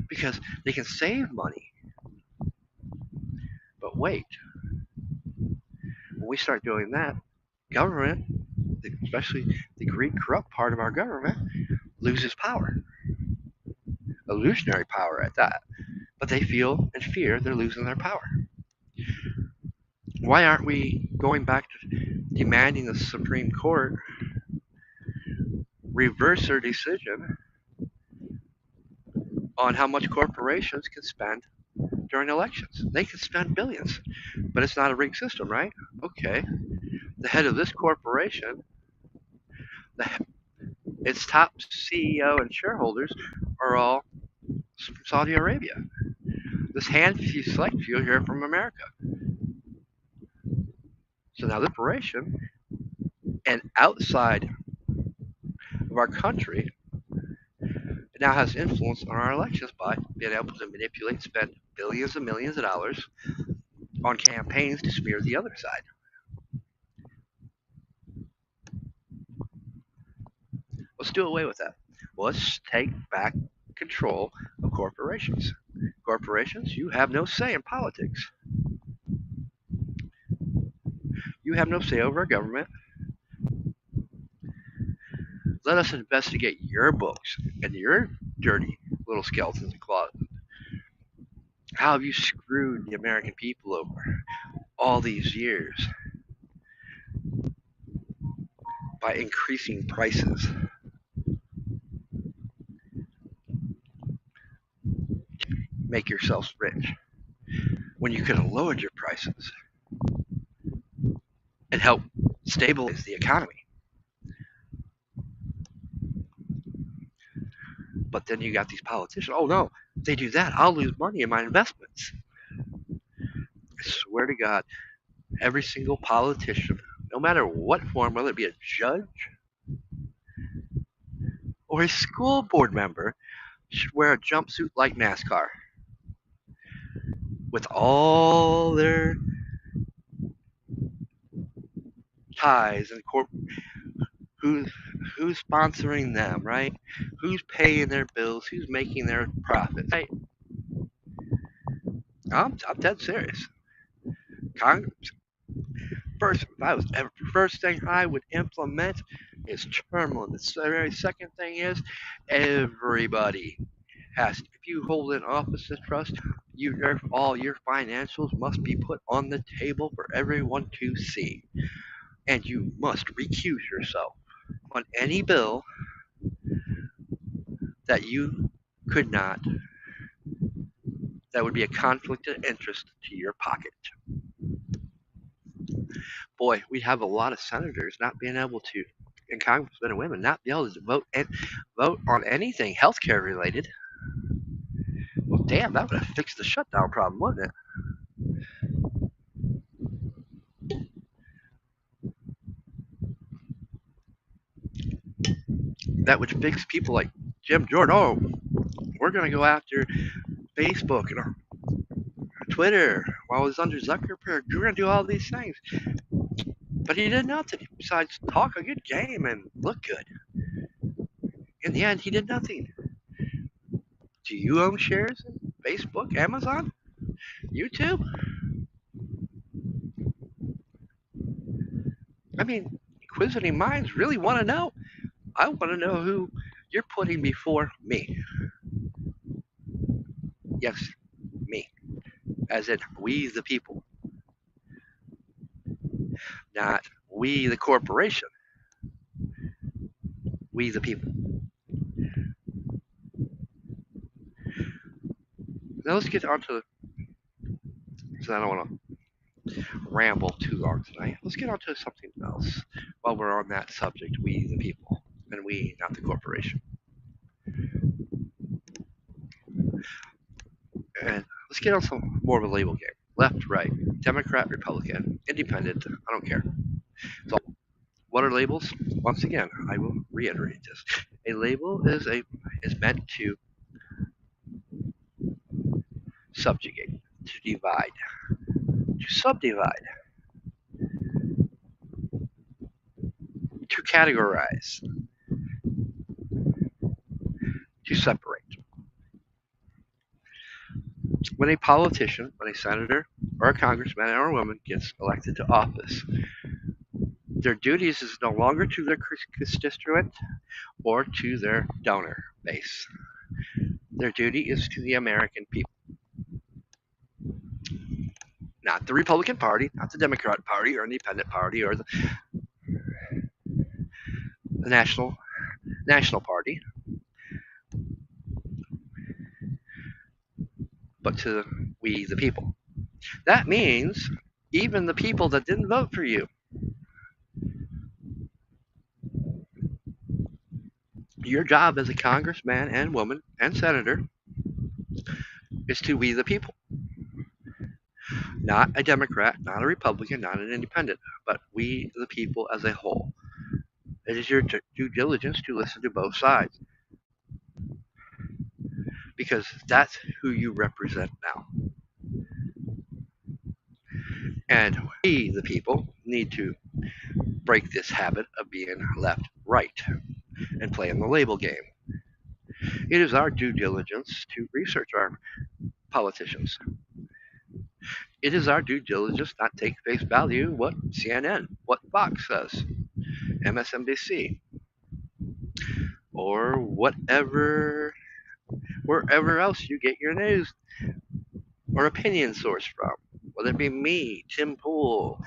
because they can save money. But wait, when we start doing that, government, especially the greed, corrupt part of our government, loses power. Illusionary power at that. But they feel and fear they're losing their power. Why aren't we going back to demanding the Supreme Court reverse their decision on how much corporations can spend during elections? They can spend billions, but it's not a rigged system, right? Okay. The head of this corporation, its top CEO and shareholders are all from Saudi Arabia. This handful select few here from America. So now the corporation and outside of our country now has influence on our elections by being able to manipulate, spend billions and millions of dollars on campaigns to smear the other side. Let's do away with that. Let's take back control of corporations. Corporations, you have no say in politics. You have no say over our government. Let us investigate your books and your dirty little skeletons in the closet. How have you screwed the American people over all these years by increasing prices? Make yourselves rich when you could have lowered your prices and helped stabilize the economy. But then you got these politicians. Oh no, if they do that, I'll lose money in my investments. I swear to God, every single politician, no matter what form, whether it be a judge or a school board member, should wear a jumpsuit like NASCAR with all their ties and who's who's sponsoring them, right? Who's paying their bills? Who's making their profits? Right? I'm dead serious. Congress. First thing I would implement is term limits. The very second thing is everybody has. If you hold an office of trust, all your financials must be put on the table for everyone to see, and you must recuse yourself on any bill that you could not. That would be a conflict of interest to your pocket. Boy, we'd have a lot of senators not being able to, and congressmen and women not be able to vote on anything healthcare related. Well, damn, that would have fixed the shutdown problem, wouldn't it? That would fix people like Jim Jordan. Oh, we're going to go after Facebook and Twitter while it was under Zuckerberg. We're going to do all these things. But he did nothing besides talk a good game and look good. In the end, he did nothing. Do you own shares in Facebook, Amazon, YouTube? I mean, inquisitive minds really want to know. I want to know who you're putting before me. Yes, me. As in, we the people. Not we the corporation. We the people. Now let's get on to, because I don't want to ramble too long tonight. Let's get on to something else while we're on that subject, we the people, and we, not the corporation. And let's get on some more of a label game. Left, right, Democrat, Republican, Independent, I don't care. So, what are labels? Once again, I will reiterate this. A label is meant to subjugate, to divide, to subdivide, to categorize, to separate. When a politician, when a senator, or a congressman or a woman gets elected to office, their duties is no longer to their constituent or to their donor base. Their duty is to the American people. Not the Republican Party, not the Democrat Party or Independent Party or the National Party, but to we the people. That means even the people that didn't vote for you. Your job as a congressman and woman and senator is to we the people. Not a Democrat, not a Republican, not an independent, but we the people as a whole. It is your due diligence to listen to both sides, because that's who you represent now. And we, the people, need to break this habit of being left right and playing the label game. It is our due diligence to research our politicians. It is our due diligence not take face value what CNN, what Fox says, MSNBC, or wherever else you get your news or opinion source from, whether it be me, Tim Pool,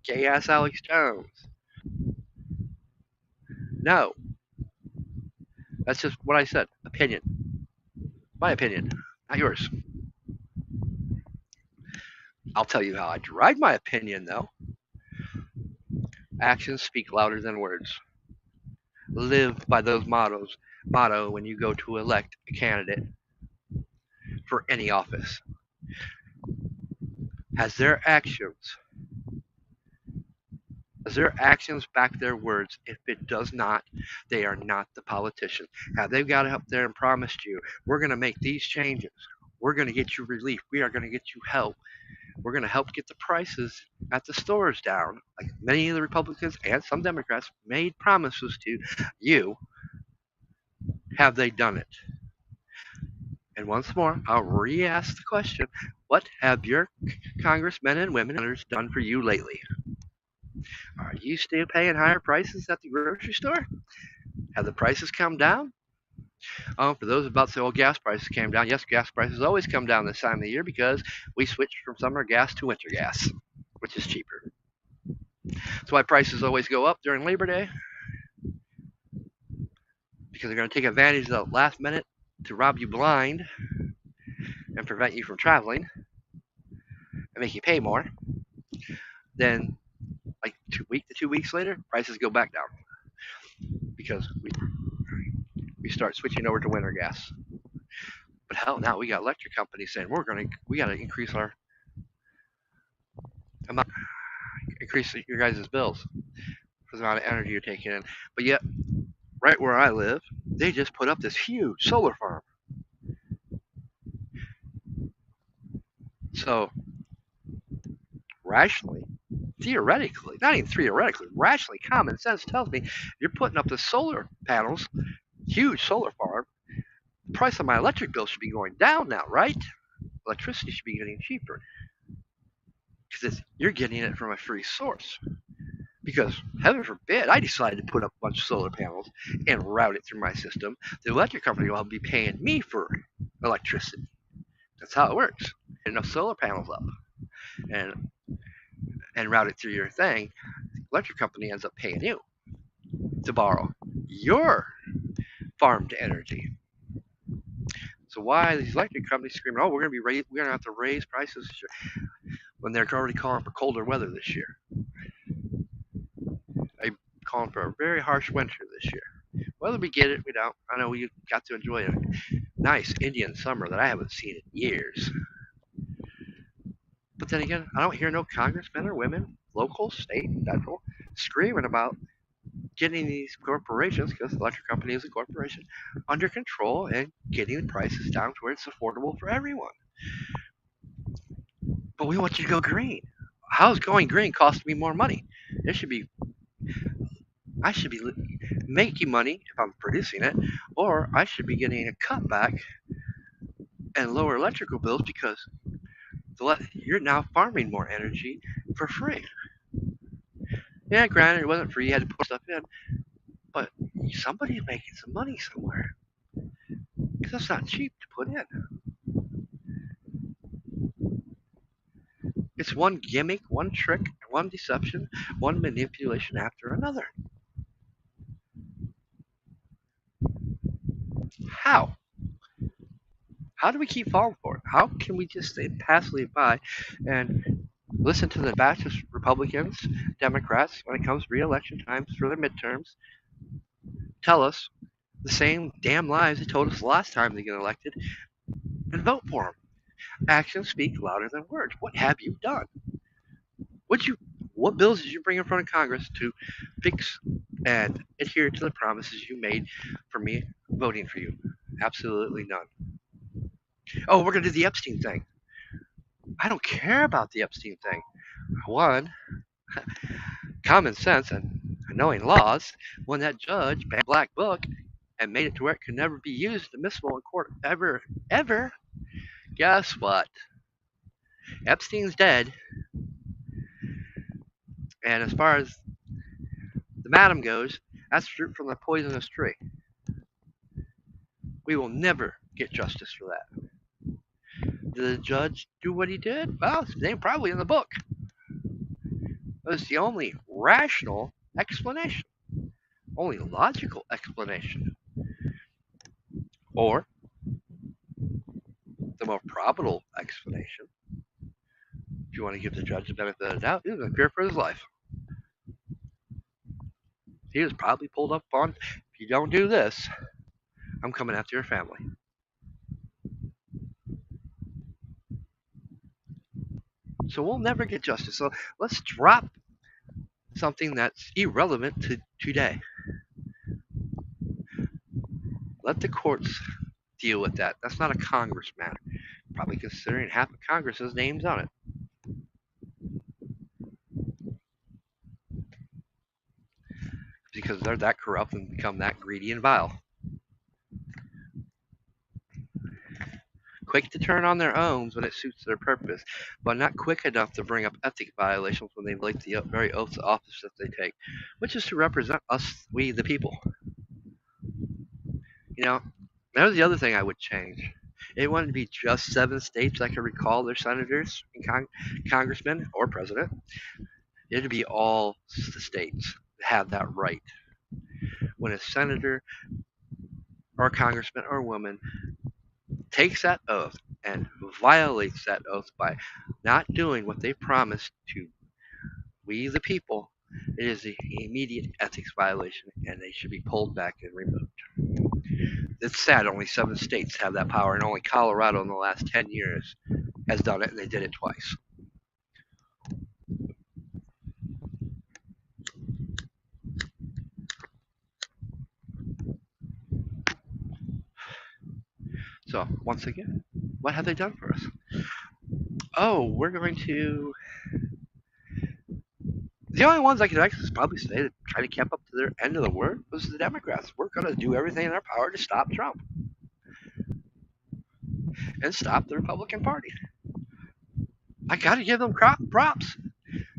gay ass Alex Jones. No, that's just what I said. Opinion. My opinion, not yours. I'll tell you how I derive my opinion, though. Actions speak louder than words. Live by those motto when you go to elect a candidate for any office. Has their actions back their words? If it does not, they are not the politician. Have they got up there and promised you, we're going to make these changes. We're going to get you relief. We are going to get you help. We're going to help get the prices at the stores down, like many of the Republicans and some Democrats made promises to you. Have they done it? And once more, I'll re-ask the question, what have your congressmen and women done for you lately? Are you still paying higher prices at the grocery store? Have the prices come down? For those about to say, gas prices came down. Yes, gas prices always come down this time of the year because we switched from summer gas to winter gas, which is cheaper. That's why prices always go up during Labor Day, because they're going to take advantage of the last minute to rob you blind and prevent you from traveling and make you pay more. Then, like 2 weeks later, prices go back down because we start switching over to winter gas. But hell, now we got electric companies saying we got to increase your guys' bills for the amount of energy you're taking in. But yet, right where I live, they just put up this huge solar farm. So, rationally, theoretically, not even theoretically, rationally, common sense tells me you're putting up the solar panels, huge solar farm. The price of my electric bill should be going down now, right? Electricity should be getting cheaper because you're getting it from a free source. Because heaven forbid I decided to put up a bunch of solar panels and route it through my system, the electric company will be paying me for electricity. That's how it works. Get enough solar panels up and route it through your thing, the electric company ends up paying you to borrow your farmed energy. So why are these electric companies screaming, "Oh, we're gonna have to raise prices this year," when they're already calling for colder weather this year? They're calling for a very harsh winter this year. Whether we get it, we don't. I know we got to enjoy a nice Indian summer that I haven't seen in years. But then again, I don't hear no congressmen or women, local, state, federal, screaming about getting these corporations, because the electric company is a corporation, under control and getting the prices down to where it's affordable for everyone. But we want you to go green. How's going green costing me more money? I should be making money if I'm producing it, or I should be getting a cutback and lower electrical bills because you're now farming more energy for free. Yeah, granted, it wasn't free. You had to put stuff in. But somebody's making some money somewhere. Because it's not cheap to put in. It's one gimmick, one trick, one deception, one manipulation after another. How? How do we keep falling for it? How can we just stay passively by and listen to the Baptist Republicans, Democrats, when it comes to re-election times for their midterms, tell us the same damn lies they told us the last time they get elected, and vote for them? Actions speak louder than words. What have you done? What bills did you bring in front of Congress to fix and adhere to the promises you made for me voting for you? Absolutely none. Oh, we're going to do the Epstein thing. I don't care about the Epstein thing. One, common sense and knowing laws, when that judge banned Black Book, and made it to where it could never be used admissible in court ever, guess what? Epstein's dead, and as far as the madam goes, that's fruit from the poisonous tree. We will never get justice for that. Did the judge do what he did? Well, his name probably in the book. It was the only rational explanation, only logical explanation, or the more probable explanation. If you want to give the judge the benefit of the doubt, he was in fear for his life. He was probably pulled up on, if you don't do this, I'm coming after your family. So we'll never get justice. So let's drop something that's irrelevant to today. Let the courts deal with that. That's not a Congress matter. Probably considering half of Congress's names on it. Because they're that corrupt and become that greedy and vile. Quick to turn on their own when it suits their purpose, but not quick enough to bring up ethic violations when they violate the very oath of office that they take, which is to represent us, we the people. You know, that was the other thing I would change. It wouldn't be just 7 states that could recall their senators and congressmen or president. It'd be all the states that have that right. When a senator or congressman or woman takes that oath and violates that oath by not doing what they promised to we the people, it is an immediate ethics violation and they should be pulled back and removed. It's sad only 7 states have that power and only Colorado in the last 10 years has done it and they did it twice. So, once again, what have they done for us? Oh, we're going to. The only ones I could actually probably say that kind of kept up to their end of the word was the Democrats. We're going to do everything in our power to stop Trump and stop the Republican Party. I got to give them props.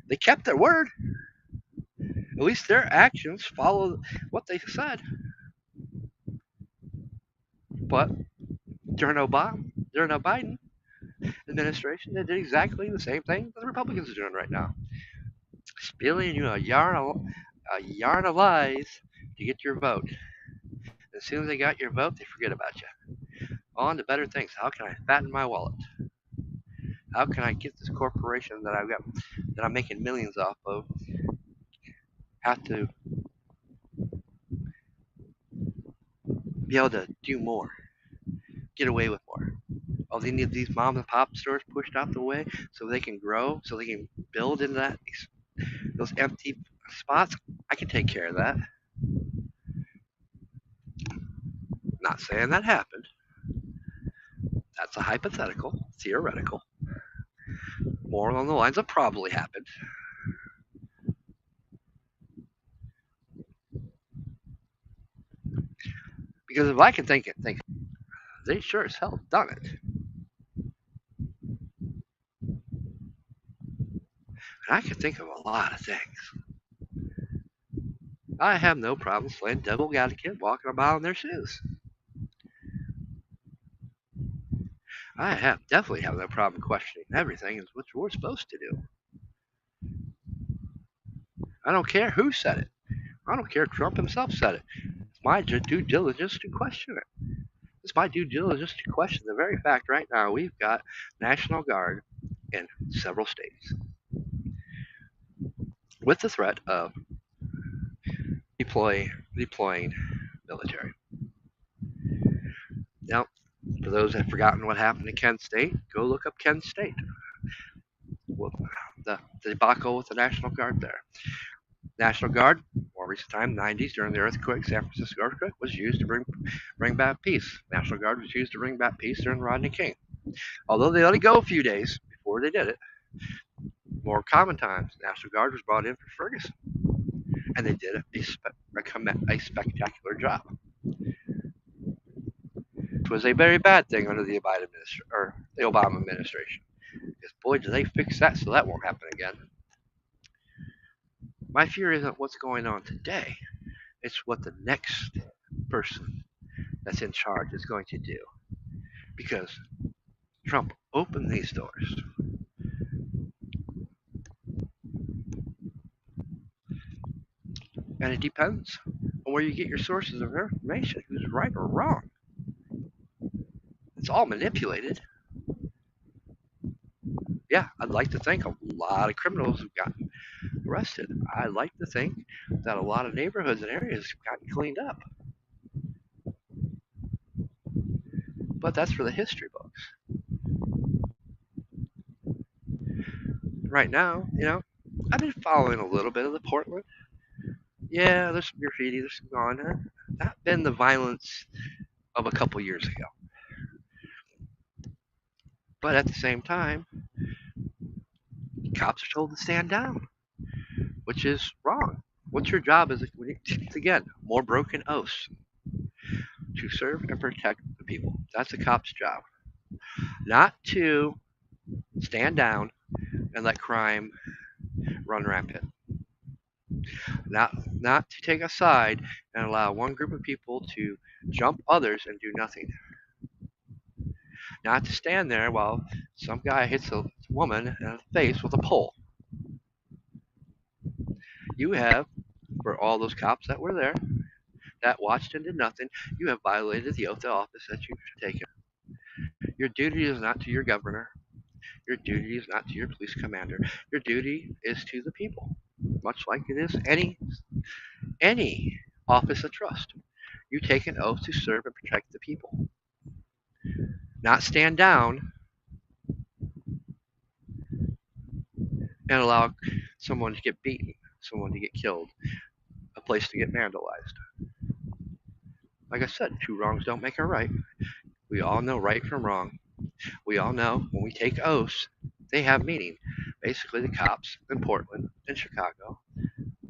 They kept their word. At least their actions follow what they said. But during the Biden administration, they did exactly the same thing that the Republicans are doing right now. Spilling you a yarn of lies to get your vote. As soon as they got your vote, they forget about you. On to better things. How can I fatten my wallet? How can I get this corporation that I'm making millions off of have to be able to do more, get away with more? Oh, they need these mom and pop stores pushed out the way so they can grow, so they can build into those empty spots. I can take care of that. Not saying that happened. That's a hypothetical, theoretical. More along the lines of probably happened. Because if I can think they sure as hell done it. And I can think of a lot of things. I have no problem slaying devil got a kid walking about in their shoes. I definitely have no problem questioning everything is what we're supposed to do. I don't care who said it. I don't care if Trump himself said it. It's my due diligence to question it. It's my due diligence to question the very fact right now we've got National Guard in several states with the threat of deploying military. Now, for those that have forgotten what happened in Kent State, go look up Kent State. Well, the debacle with the National Guard there. National Guard, more recent time, 90s, during the earthquake, San Francisco earthquake, was used to bring back peace. National Guard was used to bring back peace during Rodney King. Although they let it go a few days before they did it, more common times, National Guard was brought in for Ferguson. And they did a spectacular job. was a very bad thing under the the Obama administration. Because boy, did they fix that so that won't happen again. My fear isn't what's going on today; it's what the next person that's in charge is going to do. Because Trump opened these doors. And it depends on where you get your sources of information, who's right or wrong. It's all manipulated. Yeah, I'd like to think a lot of criminals have gotten arrested. I'd like to think that a lot of neighborhoods and areas have gotten cleaned up. But that's for the history books. Right now, I've been following a little bit of the Portland. Yeah, there's some graffiti, there's some gone. Not been the violence of a couple years ago. But at the same time, cops are told to stand down, which is wrong. What's your job as again, more broken oaths to serve and protect the people. That's a cop's job. Not to stand down and let crime run rampant. Not to take a side and allow one group of people to jump others and do nothing. Not to stand there while some guy hits a woman in the face with a pole. You have, for all those cops that were there, that watched and did nothing, you have violated the oath of office that you've taken. Your duty is not to your governor. Your duty is not to your police commander. Your duty is to the people, much like it is any office of trust. You take an oath to serve and protect the people, not stand down and allow someone to get beaten, someone to get killed, a place to get vandalized. Like I said, two wrongs don't make a right. We all know right from wrong. We all know when we take oaths, they have meaning. Basically, the cops in Portland and Chicago,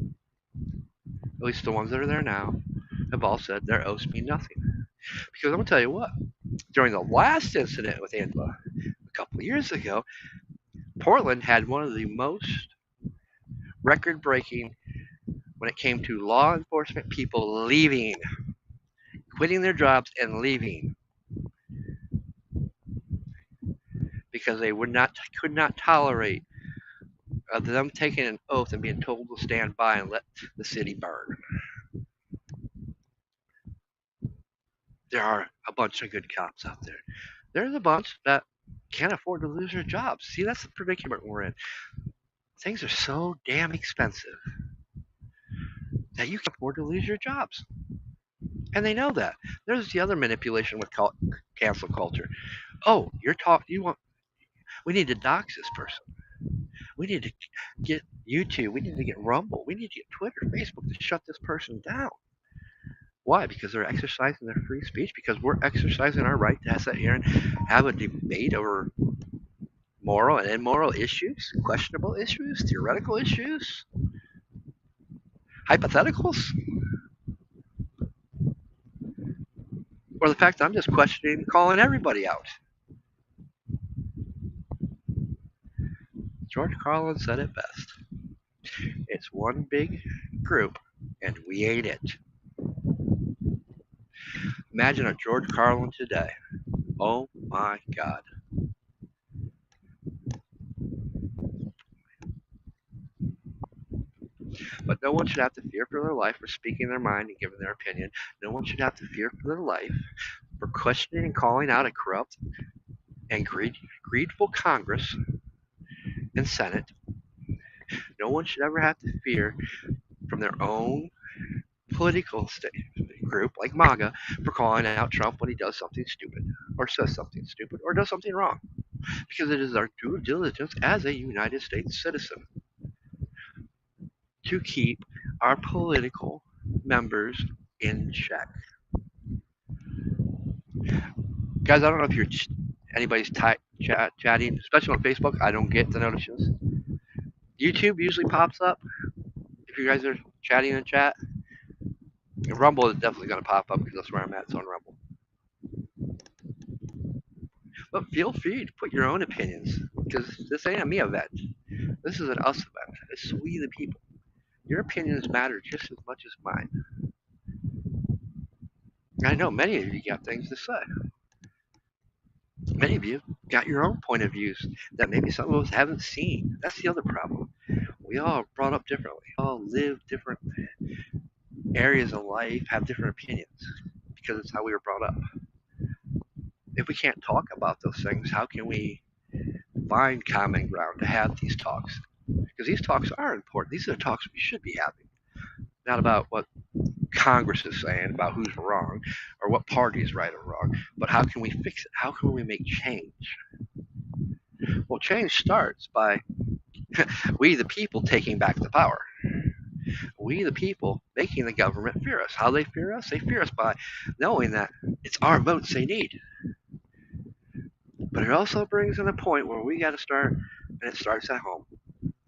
at least the ones that are there now, have all said their oaths mean nothing. Because I'm going to tell you what, during the last incident with Angela a couple of years ago, Portland had one of the most record breaking when it came to law enforcement people leaving, quitting their jobs and leaving because they could not tolerate them taking an oath and being told to stand by and let the city burn. There are a bunch of good cops out there. There's a bunch that can't afford to lose their jobs. See, that's the predicament we're in. Things are so damn expensive that you can't afford to lose your jobs. And they know that. There's the other manipulation with cancel culture. Oh, we need to dox this person. We need to get YouTube. We need to get Rumble. We need to get Twitter, Facebook to shut this person down. Why? Because they're exercising their free speech? Because we're exercising our right to sit here and have a debate over moral and immoral issues, questionable issues, theoretical issues, hypotheticals? Or the fact that I'm just questioning, calling everybody out. George Carlin said it best. It's one big group, and we ain't it. Imagine a George Carlin today. Oh my God. But no one should have to fear for their life for speaking their mind and giving their opinion. No one should have to fear for their life for questioning and calling out a corrupt and greedful Congress and Senate. No one should ever have to fear from their own political group like MAGA for calling out Trump when he does something stupid or says something stupid or does something wrong. Because it is our due diligence as a United States citizen to keep our political members in check. Guys, I don't know if anybody's chatting, especially on Facebook. I don't get the notifications. YouTube usually pops up if you guys are chatting in chat. Rumble is definitely going to pop up because that's where I'm at. It's on Rumble. But feel free to put your own opinions, because this ain't a me event. This is an us event. It's we the people. Your opinions matter just as much as mine. I know many of you got things to say. Many of you got your own point of views that maybe some of us haven't seen. That's the other problem. We all are brought up differently. We all live different areas of life, have different opinions because it's how we were brought up. If we can't talk about those things, how can we find common ground to have these talks? Because these talks are important. These are the talks we should be having, not about what Congress is saying about who's wrong or what party is right or wrong, but how can we fix it? How can we make change? Well, change starts by we, the people, taking back the power. We, the people, making the government fear us. How they fear us? They fear us by knowing that it's our votes they need. But it also brings in a point where we got to start, and it starts at home.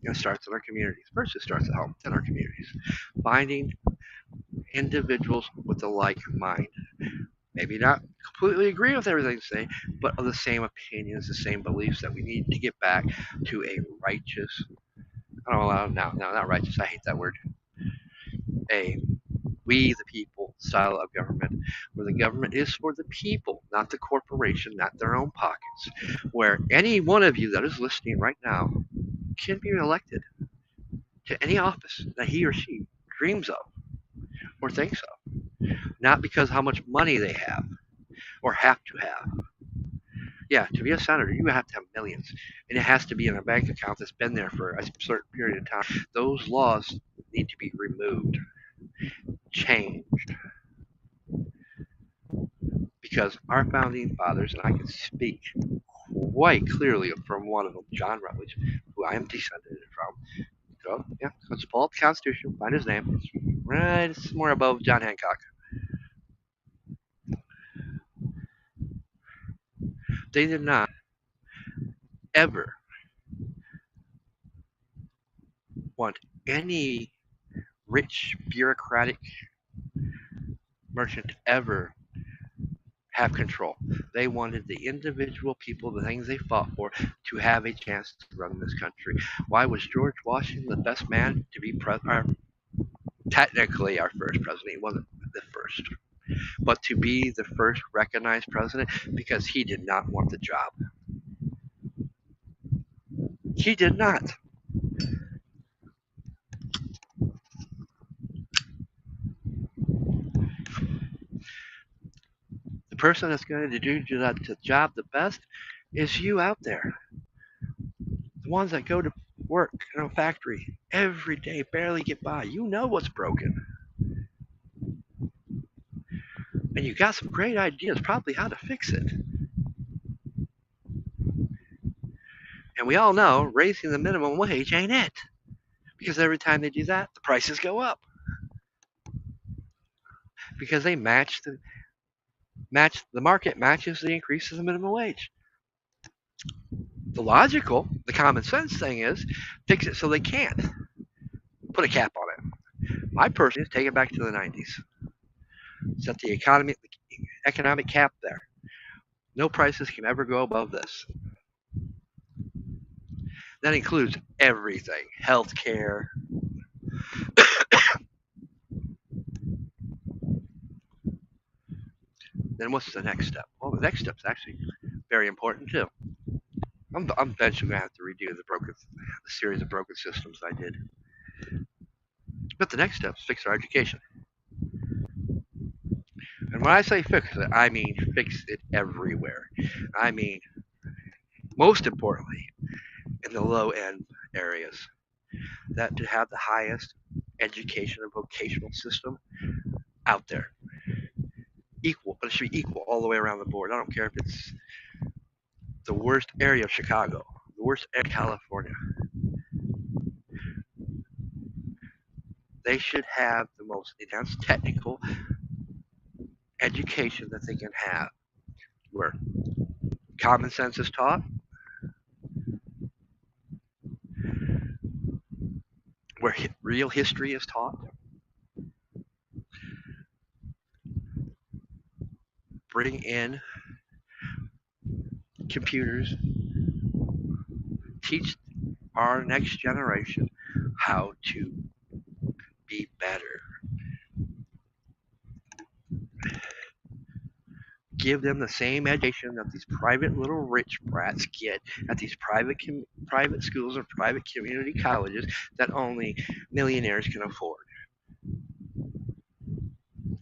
It starts in our communities. First, it starts at home, then our communities. Finding individuals with a like mind. Maybe not completely agree with everything they say, but of the same opinions, the same beliefs that we need to get back to a righteous, I don't know, no, not righteous, I hate that word. A we the people style of government, where the government is for the people, not the corporation, not their own pockets, where any one of you that is listening right now can be elected to any office that he or she dreams of or thinks of, not because how much money they have or have to have. Yeah, to be a senator, you have to have millions, and it has to be in a bank account that's been there for a certain period of time. Those laws need to be removed, changed, because our founding fathers, and I can speak quite clearly from one of them, John Rutledge, who I am descended from. So, yeah, let's pull up the Constitution, find his name. It's right somewhere above John Hancock. They did not ever want any rich bureaucratic merchant ever have control. They wanted the individual people, the things they fought for, to have a chance to run this country. Why was George Washington the best man to be technically our first president? He wasn't the first, but to be the first recognized president because he did not want the job. He did not. The person that's going to do that job the best is you out there. The ones that go to work in a factory every day, barely get by. You know what's broken. And you got some great ideas probably how to fix it. And we all know raising the minimum wage ain't it. Because every time they do that, the prices go up. Because they match the market matches the increase of the minimum wage. The logical, the common sense thing is fix it so they can't. Put a cap on it. My person is take it back to the 90s. Set the economic cap there. No prices can ever go above this. That includes everything. Healthcare. Then what's the next step? Well, the next step is actually very important too. I'm eventually going to have to redo the series of broken systems I did. But the next step is fix our education. And when I say fix it, I mean fix it everywhere. I mean, most importantly, in the low end areas, that to have the highest education and vocational system out there. Equal, but it should be equal all the way around the board. I don't care if it's the worst area of Chicago, the worst area of California. They should have the most advanced technical education that they can have, where common sense is taught, where real history is taught. Bring in computers, teach our next generation how to be better. Give them the same education that these private little rich brats get at these private schools or private community colleges that only millionaires can afford,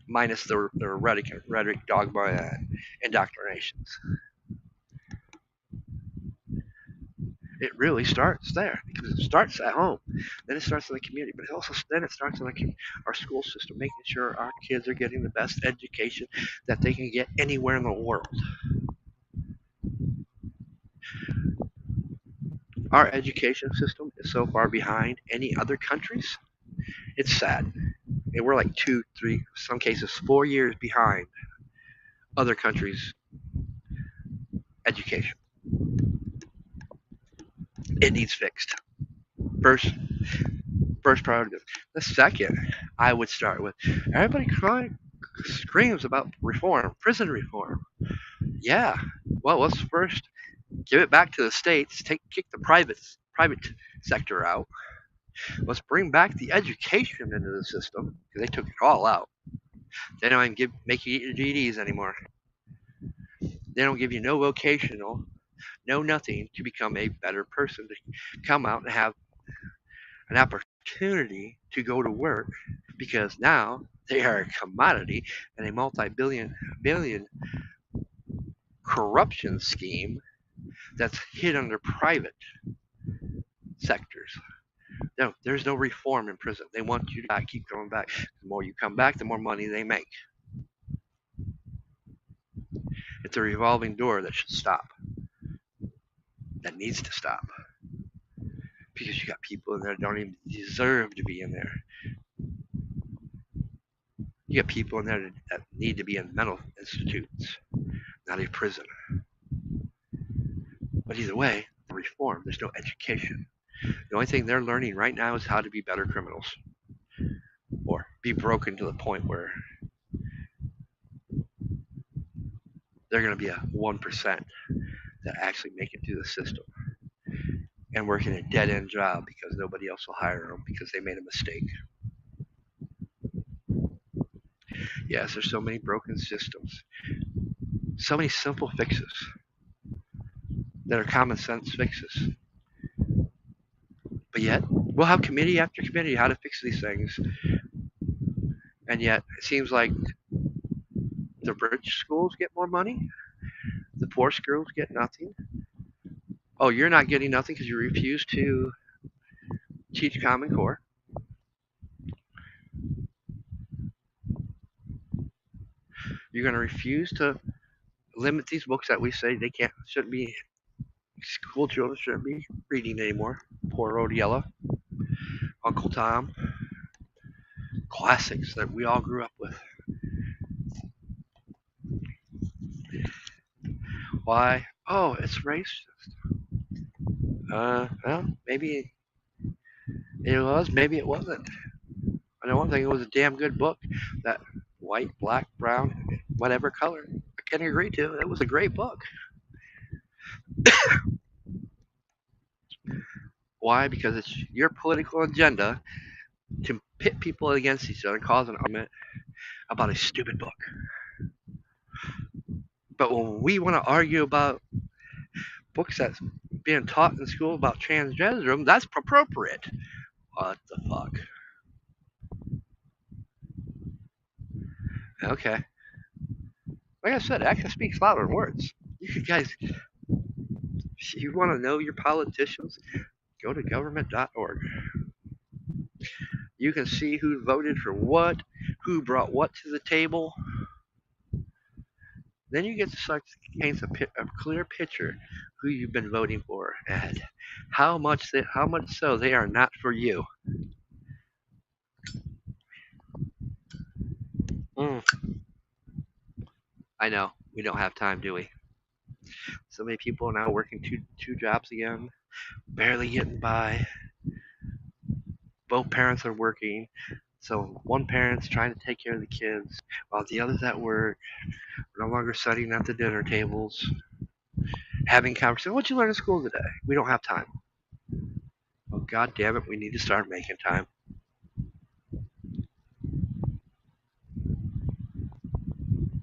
minus the rhetoric dogma, and indoctrinations. It really starts there because it starts at home, then it starts in the community, but then it starts in our school system, making sure our kids are getting the best education that they can get anywhere in the world. Our education system is so far behind any other countries. It's sad. And we're like 2, 3, some cases 4 years behind other countries' education. It needs fixed. First, first priority. The second, I would start with everybody screams about reform, prison reform. Yeah. Well, let's first give it back to the states. Kick the private sector out. Let's bring back the education into the system because they took it all out. They don't even make you eat your GEDs anymore. They don't give you no vocational, no nothing to become a better person, to come out and have an opportunity to go to work, because now they are a commodity and a multi-billion corruption scheme that's hid under private sectors. No, there's no reform in prison. They want you to keep going back. The more you come back, the more money they make. It's a revolving door that should stop. That needs to stop. Because you got people in there that don't even deserve to be in there. You got people in there that need to be in mental institutes, not a prison. But either way, the reform, there's no education. The only thing they're learning right now is how to be better criminals, or be broken to the point where they're going to be a 1% that actually make it through the system and working a dead-end job because nobody else will hire them because they made a mistake. Yes, there's so many broken systems, so many simple fixes that are common sense fixes. But yet, we'll have committee after committee how to fix these things. And yet, it seems like the rich schools get more money, the poor schools get nothing. Oh, you're not getting nothing because you refuse to teach Common Core. You're going to refuse to limit these books that we say they shouldn't be, school children shouldn't be reading anymore. Poor old Yellow, Uncle Tom, classics that we all grew up with. Why? Oh, it's racist. Well, maybe it was, maybe it wasn't. I know one thing, it was a damn good book. That white, black, brown, whatever color I can agree to. It was a great book. Why? Because it's your political agenda to pit people against each other, cause an argument about a stupid book. But when we want to argue about books that's being taught in school about transgenderism, that's appropriate. What the fuck? Okay. Like I said, action speaks louder than words. You guys, if you want to know your politicians, go to government.org. You can see who voted for what, who brought what to the table. Then you get to start to paint a clear picture who you've been voting for and how much so they are not for you. I know we don't have time, do we? So many people are now working two jobs again, barely getting by. Both parents are working, so one parent's trying to take care of the kids while the other's at work, no longer sitting at the dinner tables. having conversation. What'd you learn in school today? We don't have time. Well, God damn it, we need to start making time.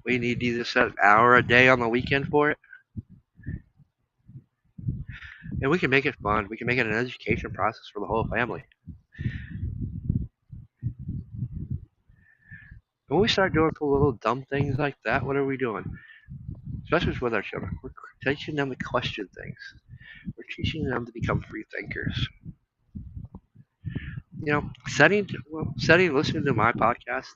We need to either set an hour a day on the weekend for it, and we can make it fun. We can make it an education process for the whole family. When we start doing little dumb things like that, what are we doing? Especially with our children, we're teaching them to question things. We're teaching them to become free thinkers. Listening to my podcast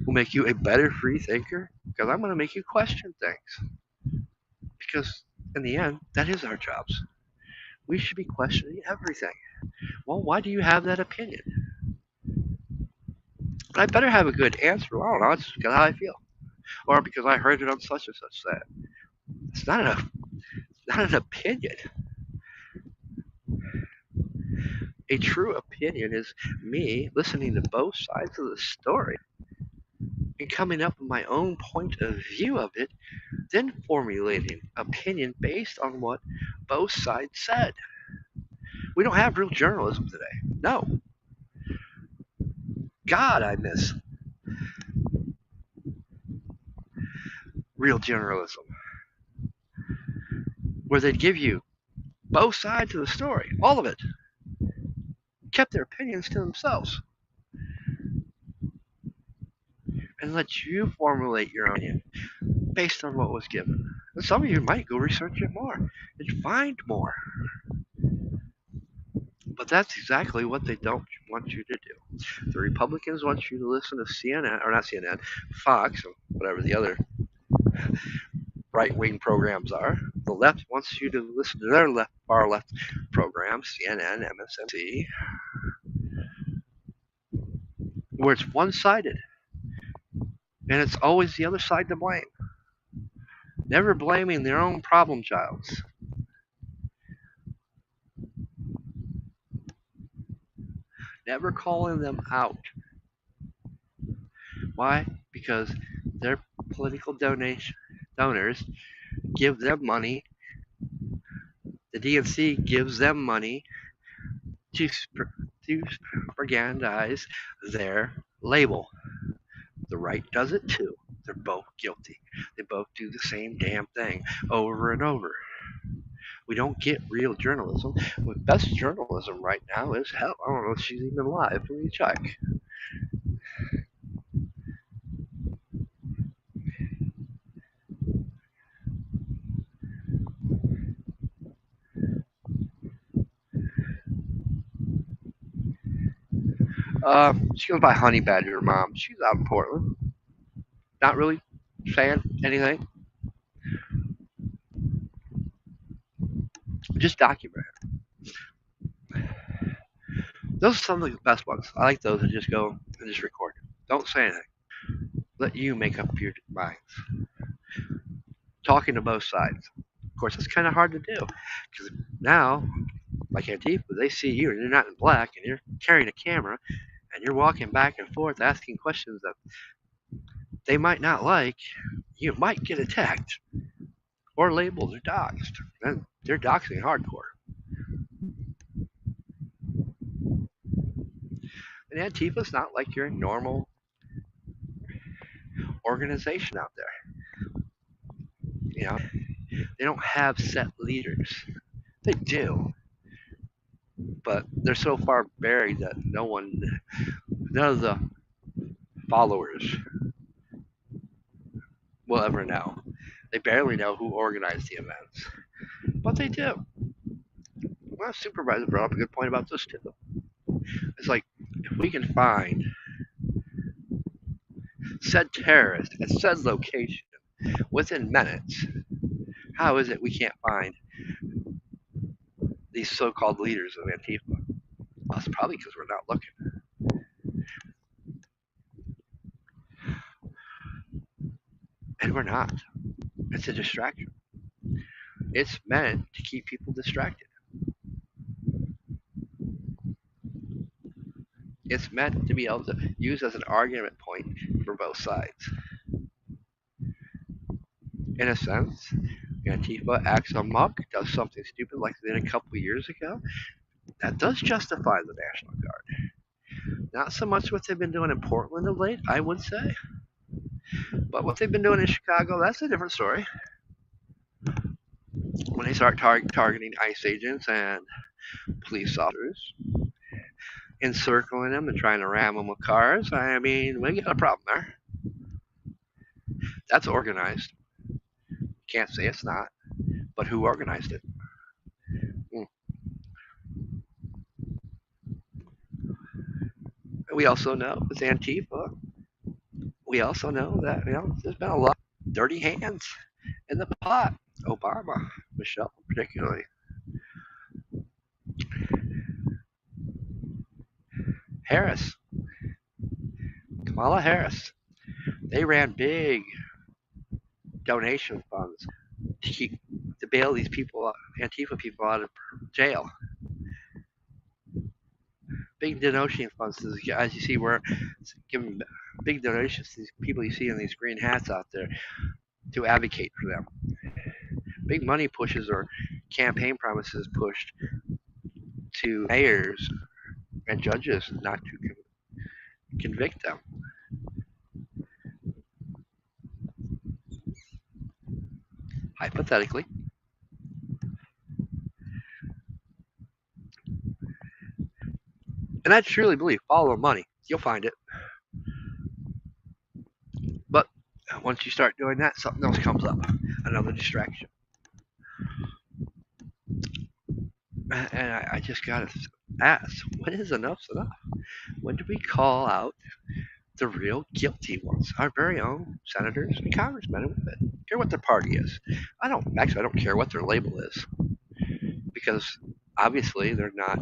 will make you a better free thinker because I'm going to make you question things. Because in the end, that is our jobs. We should be questioning everything. Well, why do you have that opinion? I better have a good answer. Well, I don't know. It's because how I feel, or because I heard it on such and such. That it's not an opinion. A true opinion is me listening to both sides of the story and coming up with my own point of view of it, then formulating opinion based on what both sides said. We don't have real journalism today. No. God, I miss real journalism, where they'd give you both sides of the story, all of it, kept their opinions to themselves, and let you formulate your own opinion based on what was given. And some of you might go research it more and find more. But that's exactly what they don't want you to do. The Republicans want you to listen to CNN, or not CNN, Fox, or whatever the other right-wing programs are. The left wants you to listen to their far left programs, CNN, MSNBC, where it's one-sided. And it's always the other side to blame. Never blaming their own problem childs. Never calling them out. Why? Because their political donors give them money. The DNC gives them money to propagandize their label. The right does it too. They're both guilty. They both do the same damn thing over and over. We don't get real journalism. The best journalism right now is hell. I don't know if she's even alive. Let me check. She goes by Honey Badger Mom. She's out in Portland. Not really saying anything. Just document it. Those are some of the best ones. I like those that just go and just record. Don't say anything. Let you make up your minds. Talking to both sides. Of course, it's kind of hard to do because now, like Antifa, they see you and you're not in black and you're carrying a camera and you're walking back and forth asking questions that they might not like. You might get attacked or labeled or doxxed. And they're doxing hardcore. And Antifa's not like your normal organization out there. You know, they don't have set leaders. They do, but they're so far buried that none of the followers will ever know. They barely know who organized the events, but they do. My supervisor brought up a good point about this too. It's like if we can find said terrorist at said location within minutes, how is it we can't find these so-called leaders of Antifa? Well, it's probably because we're not looking. And we're not. It's a distraction. It's meant to keep people distracted. It's meant to be able to use as an argument point for both sides. In a sense, Antifa acts amok, does something stupid like they did a couple years ago, that does justify the National Guard. Not so much what they've been doing in Portland of late, I would say, but what they've been doing in Chicago, that's a different story. When they start targeting ICE agents and police officers, encircling them and trying to ram them with cars, I mean, we got a problem there. That's organized. Can't say it's not, but who organized it? We also know it's Antifa. We also know that there's been a lot of dirty hands in the pot. Obama, Michelle, particularly. Harris, Kamala Harris. They ran big donation funds to bail these people, Antifa people, out of jail. Big donation funds, as you see, we're giving big donations to these people you see in these green hats out there to advocate for them. Big money pushes or campaign promises pushed to mayors and judges not to convict them. Hypothetically. And I truly believe, follow the money, you'll find it. But once you start doing that, something else comes up, another distraction. And I just gotta ask, when is enough's enough? When do we call out the real guilty ones, our very own senators and congressmen and women? I don't care what their party is. I don't care what their label is, because obviously they're not.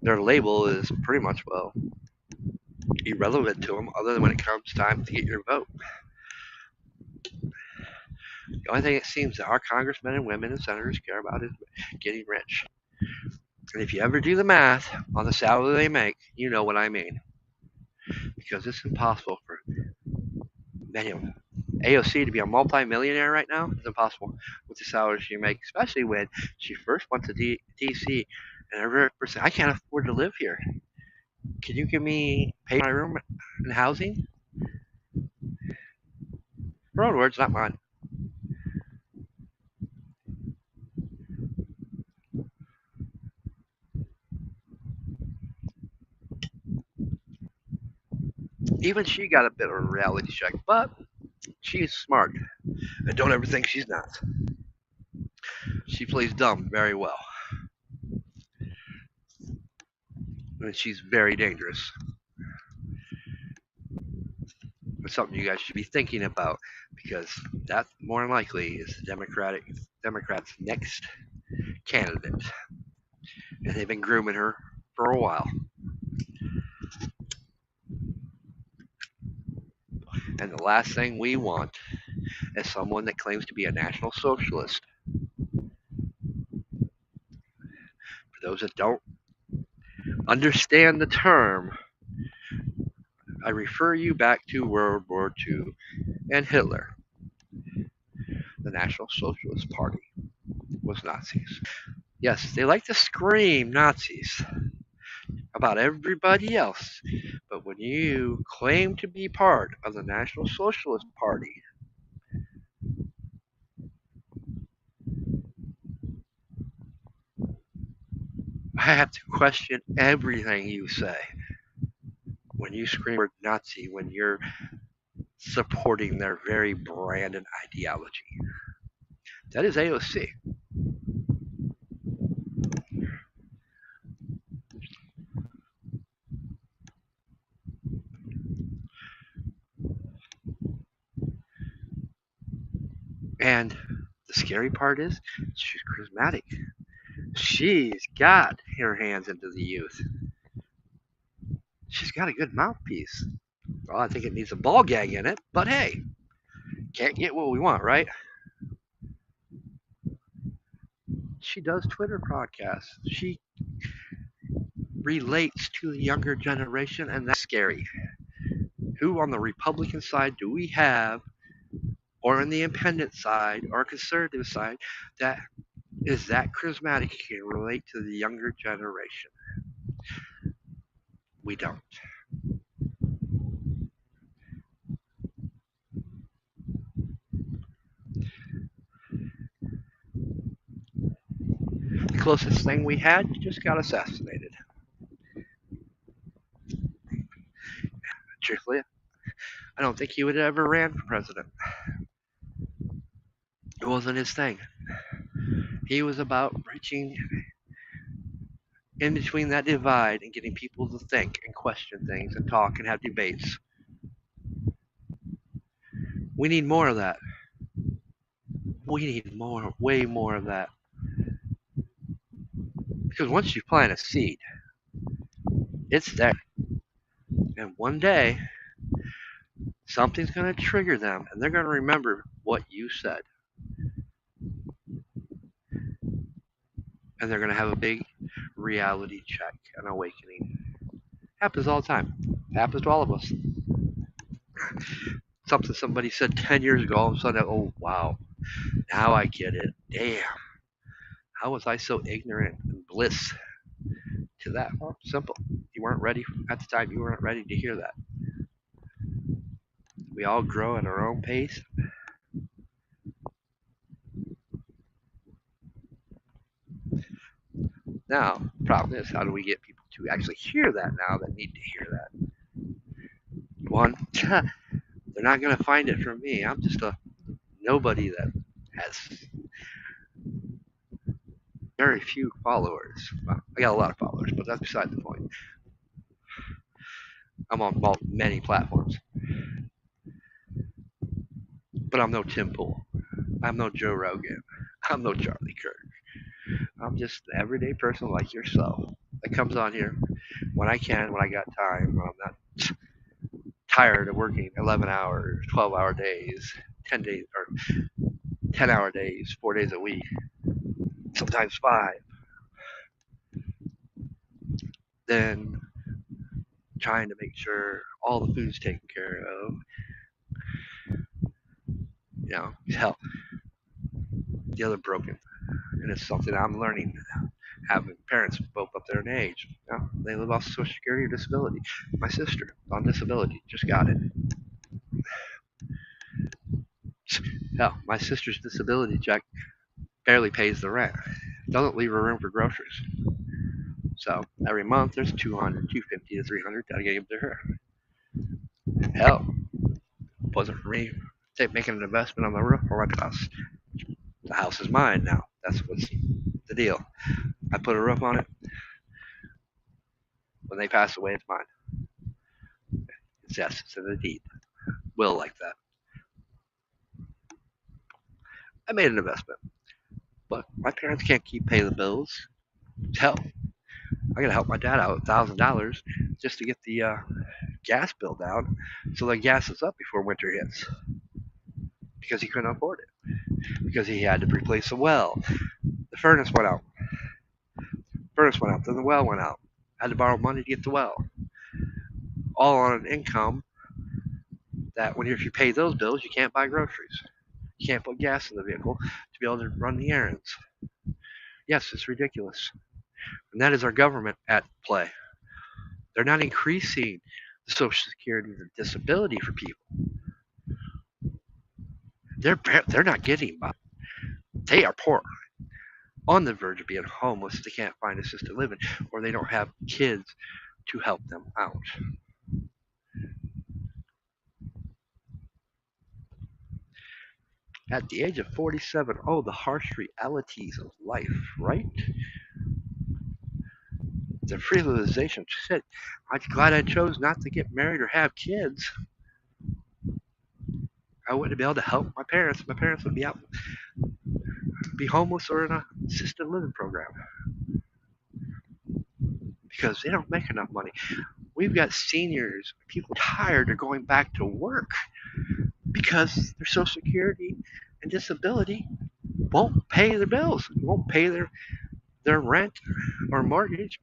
Their label is pretty much, well, irrelevant to them, other than when it comes time to get your vote. The only thing it seems that our congressmen and women and senators care about is getting rich. And if you ever do the math on the salary they make, you know what I mean. Because it's impossible for many of them. AOC to be a multi-millionaire right now is impossible with the salary she makes, especially when she first went to D.C. and every person, I can't afford to live here. Can you give me pay my room and housing? Her own words, not mine. Even she got a bit of a reality check, but she's smart. And don't ever think she's not. She plays dumb very well. And she's very dangerous. It's something you guys should be thinking about, because that more than likely is the Democrats' next candidate. And they've been grooming her for a while. And the last thing we want is someone that claims to be a National Socialist. For those that don't understand the term, I refer you back to World War II and Hitler. The National Socialist Party was Nazis. Yes, they like to scream Nazis about everybody else, but when you claim to be part of the National Socialist Party, I have to question everything you say. When you scream the word Nazi, when you're supporting their very brand and ideology. That is AOC. And the scary part is, she's charismatic. She's got her hands into the youth. She's got a good mouthpiece. Well, I think it needs a ball gag in it, but hey, can't get what we want, right? She does Twitter podcasts. She relates to the younger generation, and that's scary. Who on the Republican side do we have or in the independent side or conservative side that is that charismatic can relate to the younger generation. We don't. The closest thing we had just got assassinated. Truthfully, I don't think he would have ever ran for president. It wasn't his thing. He was about bridging in between that divide and getting people to think and question things and talk and have debates. We need more of that. We need more, way more of that. Because once you plant a seed, it's there. And one day, something's going to trigger them and they're going to remember what you said. And they're going to have a big reality check, an awakening. Happens all the time. Happens to all of us. Something somebody said 10 years ago, all of a sudden, oh, wow, now I get it. Damn. How was I so ignorant and bliss to that? Well, simple. You weren't ready at the time. You weren't ready to hear that. We all grow at our own pace. Now, the problem is, how do we get people to actually hear that now that need to hear that? One, they're not going to find it from me. I'm just a nobody that has very few followers. Well, I got a lot of followers, but that's beside the point. I'm on many platforms. But I'm no Tim Pool. I'm no Joe Rogan. I'm no Charlie Kirk. I'm just an everyday person like yourself that comes on here when I can, when I got time, when I'm not tired of working 11 hours, 12-hour days, 10 days, or 10-hour days, 4 days a week, sometimes 5. Then trying to make sure all the food's taken care of. You know, hell, the other broken. And it's something I'm learning. Having parents both up there in age. You know, they live off Social Security or disability. My sister on disability just got it. Hell, my sister's disability check barely pays the rent. Doesn't leave her room for groceries. So every month there's 200, 250 to 300 that I give to her. Hell, wasn't for me making an investment on the roof or my house. The house is mine now. That's what's the deal. I put a roof on it. When they pass away, it's mine. It's yes, it's in the deed. Will like that. I made an investment, but my parents can't keep paying the bills. Hell, I gotta help my dad out $1,000 just to get the gas bill down, so the gas is up before winter hits, because he couldn't afford it, because he had to replace the well. The furnace went out. Then the well went out. I had to borrow money to get the well. All on an income that if you pay those bills, you can't buy groceries. You can't put gas in the vehicle to be able to run the errands. Yes, it's ridiculous. And that is our government at play. They're not increasing the Social Security and disability for people. They're not getting by. They are poor, on the verge of being homeless. They can't find assisted living, or they don't have kids to help them out. At the age of 47, oh, the harsh realities of life, right? The realization, shit, I'm glad I chose not to get married or have kids. I wouldn't be able to help my parents. My parents would be out, be homeless or in a assisted living program because they don't make enough money. We've got seniors, people tired of going back to work because their Social Security and disability won't pay their bills, won't pay their rent or mortgage,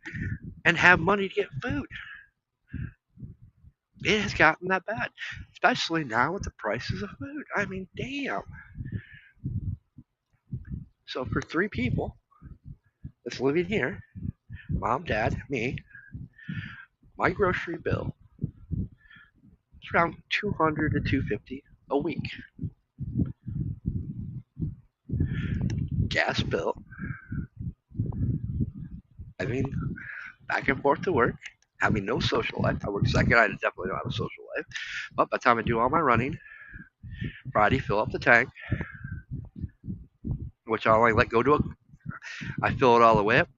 and have money to get food. It has gotten that bad, especially now with the prices of food. I mean, damn. So for 3 people that's living here, mom, dad, me, my grocery bill is around 200 to 250 a week. Gas bill, driving back and forth to work, having no social life. I work second, I definitely don't have a social life. But by the time I do all my running, Friday, fill up the tank, which I only let go to I fill it all the way up.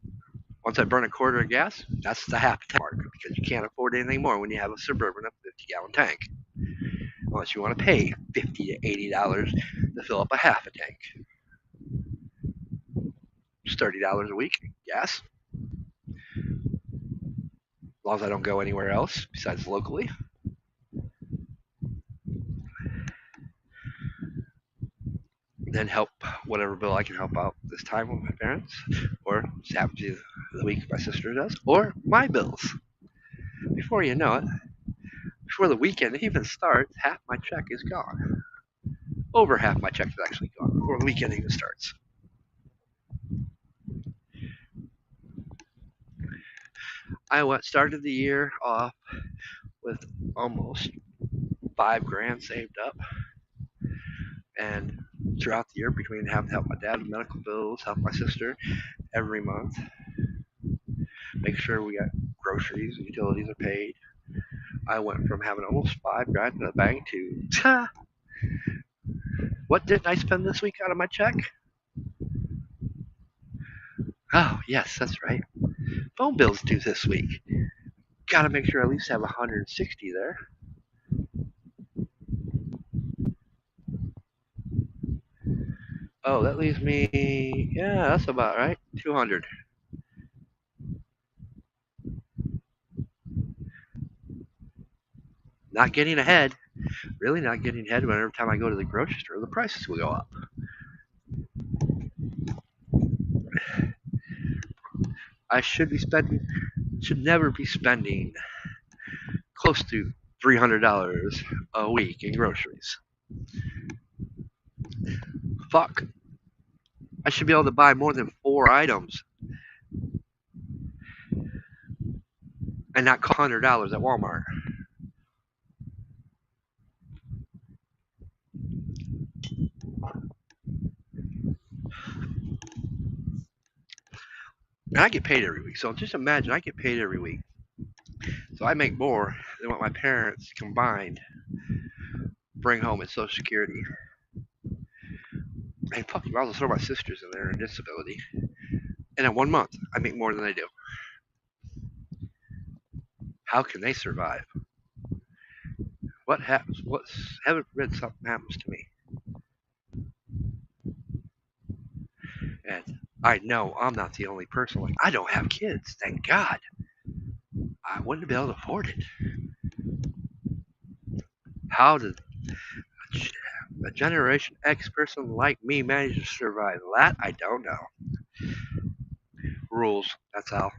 Once I burn a quarter of gas, that's the half tank mark because you can't afford anything more when you have a Suburban of 50-gallon tank. Unless you want to pay $50 to $80 to fill up a half a tank. It's $30 a week gas. As long as I don't go anywhere else besides locally. Then help whatever bill I can help out this time with my parents, or just happens to the week my sister does, or my bills. Before you know it, before the weekend even starts, half my check is gone. Over half my check is actually gone before the weekend even starts. I started the year off with almost $5,000 saved up, and throughout the year, between having to help my dad with medical bills, help my sister every month, make sure we got groceries and utilities are paid, I went from having almost $5,000 in the bank to what didn't I spend this week out of my check? Oh yes, that's right. Phone bills due this week. Gotta make sure I at least have 160 there. Oh, that leaves me, yeah, that's about right, 200. Not getting ahead, really not getting ahead when every time I go to the grocery store, the prices will go up. I should never be spending close to $300 a week in groceries. Fuck. I should be able to buy more than 4 items and not cost $100 at Walmart. And I get paid every week. So just imagine I get paid every week. So I make more than what my parents combined bring home in Social Security. And fuck, you also throw my sisters in there in disability. And in 1 month, I make more than they do. How can they survive? What happens? Heaven forbid something happens to me. And I know I'm not the only person. Like, I don't have kids, thank God. I wouldn't be able to afford it. How did a Generation X person like me manage to survive that? I don't know. Rules, that's how.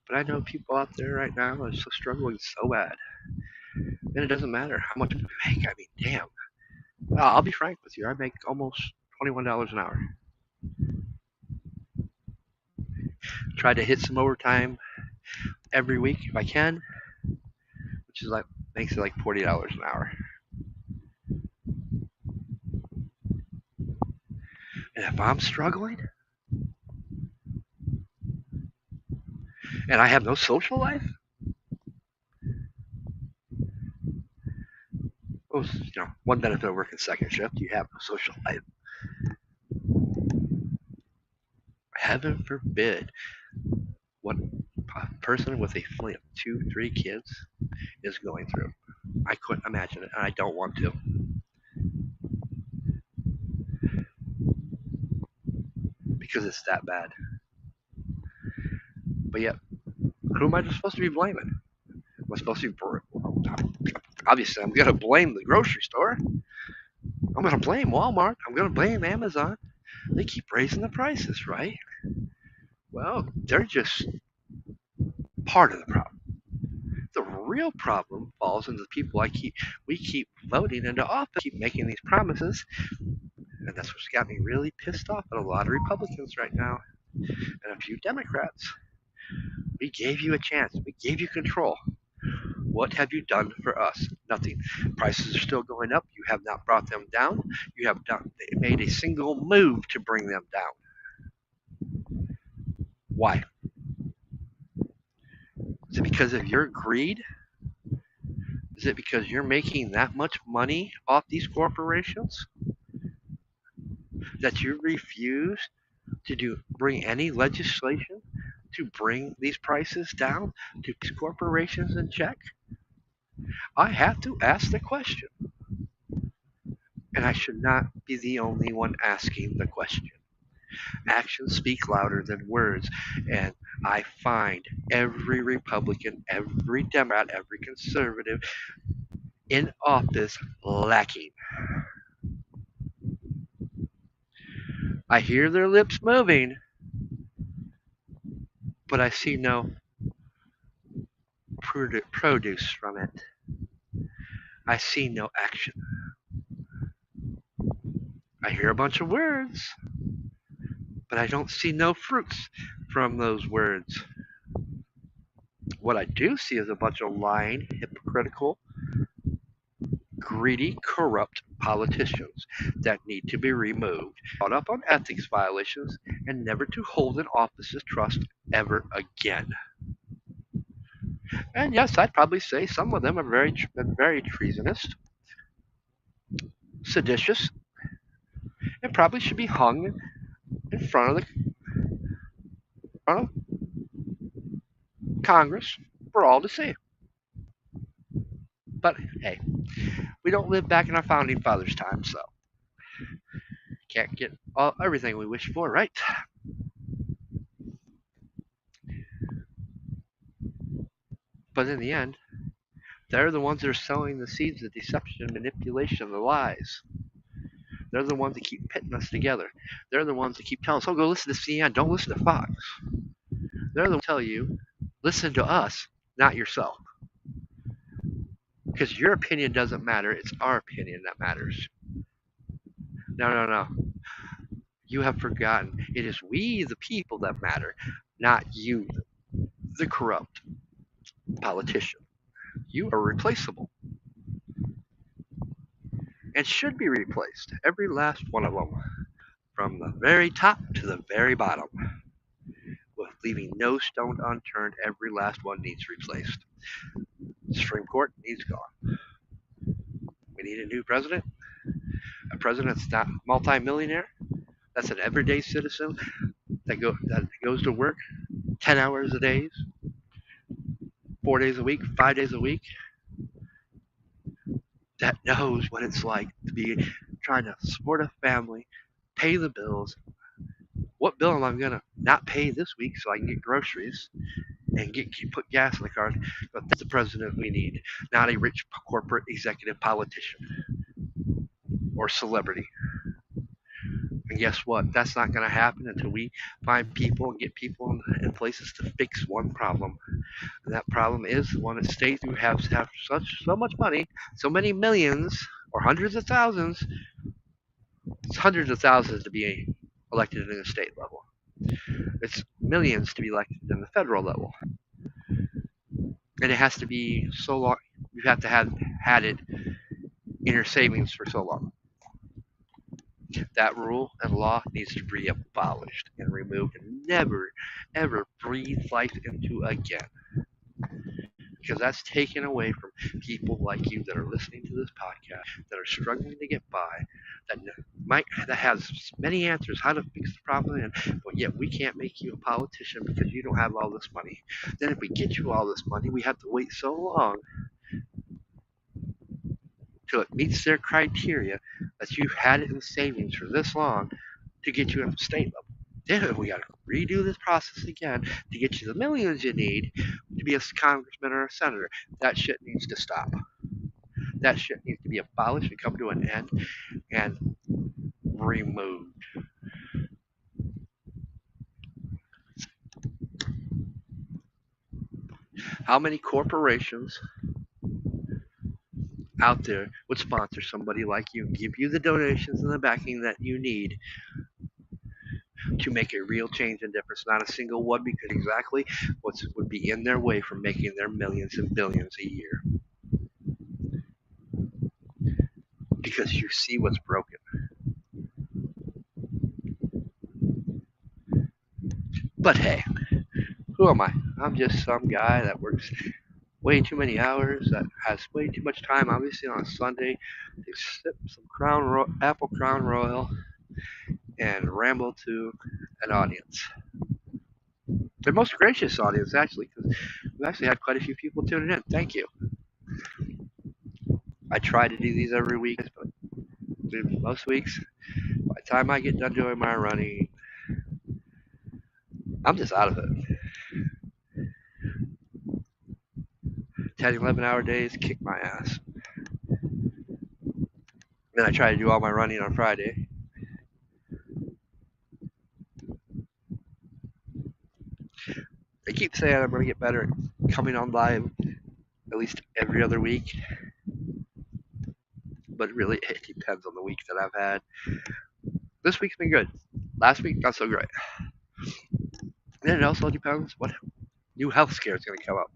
But I know people out there right now are so struggling so bad. And it doesn't matter how much you make. I mean, damn. I'll be frank with you. I make almost $21 an hour. Try to hit some overtime every week if I can, which is like makes it like $40 an hour. And if I'm struggling and I have no social life, one benefit of working second shift, you have no social life. Heaven forbid what a person with a family of 2, 3 kids is going through. I couldn't imagine it, and I don't want to. Because it's that bad. But yet, who am I just supposed to be blaming? Am I supposed to be... Obviously, I'm going to blame the grocery store. I'm going to blame Walmart. I'm going to blame Amazon. They keep raising the prices, right? Well, they're just part of the problem. The real problem falls into the people we keep voting into office, keep making these promises, and that's what's got me really pissed off at a lot of Republicans right now and a few Democrats. We gave you a chance. We gave you control. What have you done for us? Nothing. Prices are still going up. You have not brought them down. You have not made a single move to bring them down. Why? Is it because of your greed? Is it because you're making that much money off these corporations that you refuse to bring any legislation to bring these prices down, to put corporations in check? I have to ask the question, and I should not be the only one asking the question. Actions speak louder than words, and I find every Republican, every Democrat, every conservative in office lacking. I hear their lips moving, but I see no produce from it. I see no action. I hear a bunch of words, but I don't see no fruits from those words. What I do see is a bunch of lying, hypocritical, greedy, corrupt politicians that need to be removed, caught up on ethics violations, and never to hold an office's trust ever again. And yes, I'd probably say some of them are very treasonous, seditious, and probably should be hung in front of front of Congress for all to see. But hey, we don't live back in our founding fathers' time, so can't get everything we wish for, right? But in the end, they're the ones that are sowing the seeds of deception, manipulation, the lies. They're the ones that keep pitting us together. They're the ones that keep telling us, oh, go listen to CNN, don't listen to Fox. They're the ones that tell you, listen to us, not yourself. Because your opinion doesn't matter, it's our opinion that matters. No. You have forgotten. It is we, the people, that matter, not you, the corrupt politician. You are replaceable and should be replaced, every last one of them, from the very top to the very bottom, with leaving no stone unturned. Every last one needs replaced. The Supreme Court needs gone. We need a new president, a president that's not multimillionaire, that's an everyday citizen that goes to work 10 hours a day, 4 days a week, 5 days a week, that knows what it's like to be trying to support a family, pay the bills. What bill am I going to not pay this week so I can get groceries and put gas in the car? But that's the president we need, not a rich corporate executive politician or celebrity. And guess what? That's not going to happen until we find people and get people in places to fix one problem. And that problem is the one that states who have so much money, so many millions or hundreds of thousands. It's hundreds of thousands to be elected in the state level. It's millions to be elected in the federal level. And it has to be so long. You have to have had it in your savings for so long. That rule and law needs to be abolished and removed and never, ever breathe life into again. Because that's taken away from people like you that are listening to this podcast, that are struggling to get by, that has many answers how to fix the problem, but yet we can't make you a politician because you don't have all this money. Then if we get you all this money, we have to wait so long till it meets their criteria that you've had it in savings for this long to get you at the state level. Then we got to redo this process again to get you the millions you need to be a congressman or a senator. That shit needs to stop. That shit needs to be abolished and come to an end and removed. How many corporations out there would sponsor somebody like you and give you the donations and the backing that you need to make a real change and difference? Not a single one, because exactly what would be in their way from making their millions and billions a year. Because you see what's broken. But hey, who am I? I'm just some guy that works way too many hours, that has way too much time, obviously, on a Sunday to sip some Apple Crown Royal and ramble to an audience. The most gracious audience, actually, because we've actually had quite a few people tuning in. Thank you. I try to do these every week, but most weeks, by the time I get done doing my running, I'm just out of it. 10, 11-hour days kick my ass. Then I try to do all my running on Friday. I keep saying I'm going to get better at coming on live at least every other week. But really, it depends on the week that I've had. This week's been good. Last week, not so great. And it also depends what new health scare is going to come up.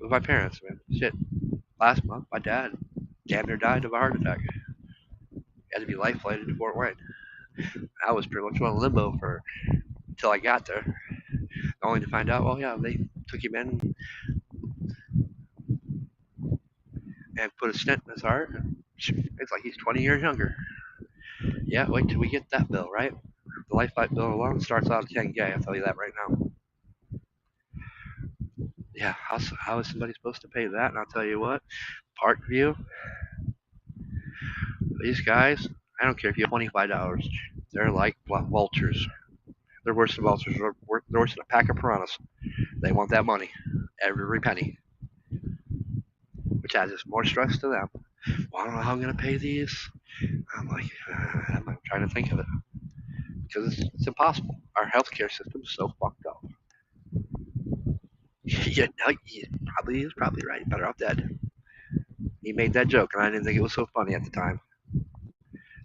With my parents, man. Shit. Last month, my dad damn near died of a heart attack. He had to be life flighted to Fort Wayne. I was pretty much on limbo until I got there, only to find out, well, yeah, they took him in and put a stent in his heart. It's like he's 20 years younger. Yeah, wait till we get that bill, right? The life flight bill alone starts out at 10K, I'll tell you that right now. Yeah, how is somebody supposed to pay that? And I'll tell you what, Parkview, these guys, I don't care if you have $25, they're like vultures. They're worse than vultures. They're worse than a pack of piranhas. They want that money, every penny, which adds just more stress to them. Well, I don't know how I'm going to pay these. I'm like, I'm trying to think of it. Because it's impossible. Our healthcare system is so fucked up. Yeah, no, he's probably right. Better off dead. He made that joke, and I didn't think it was so funny at the time.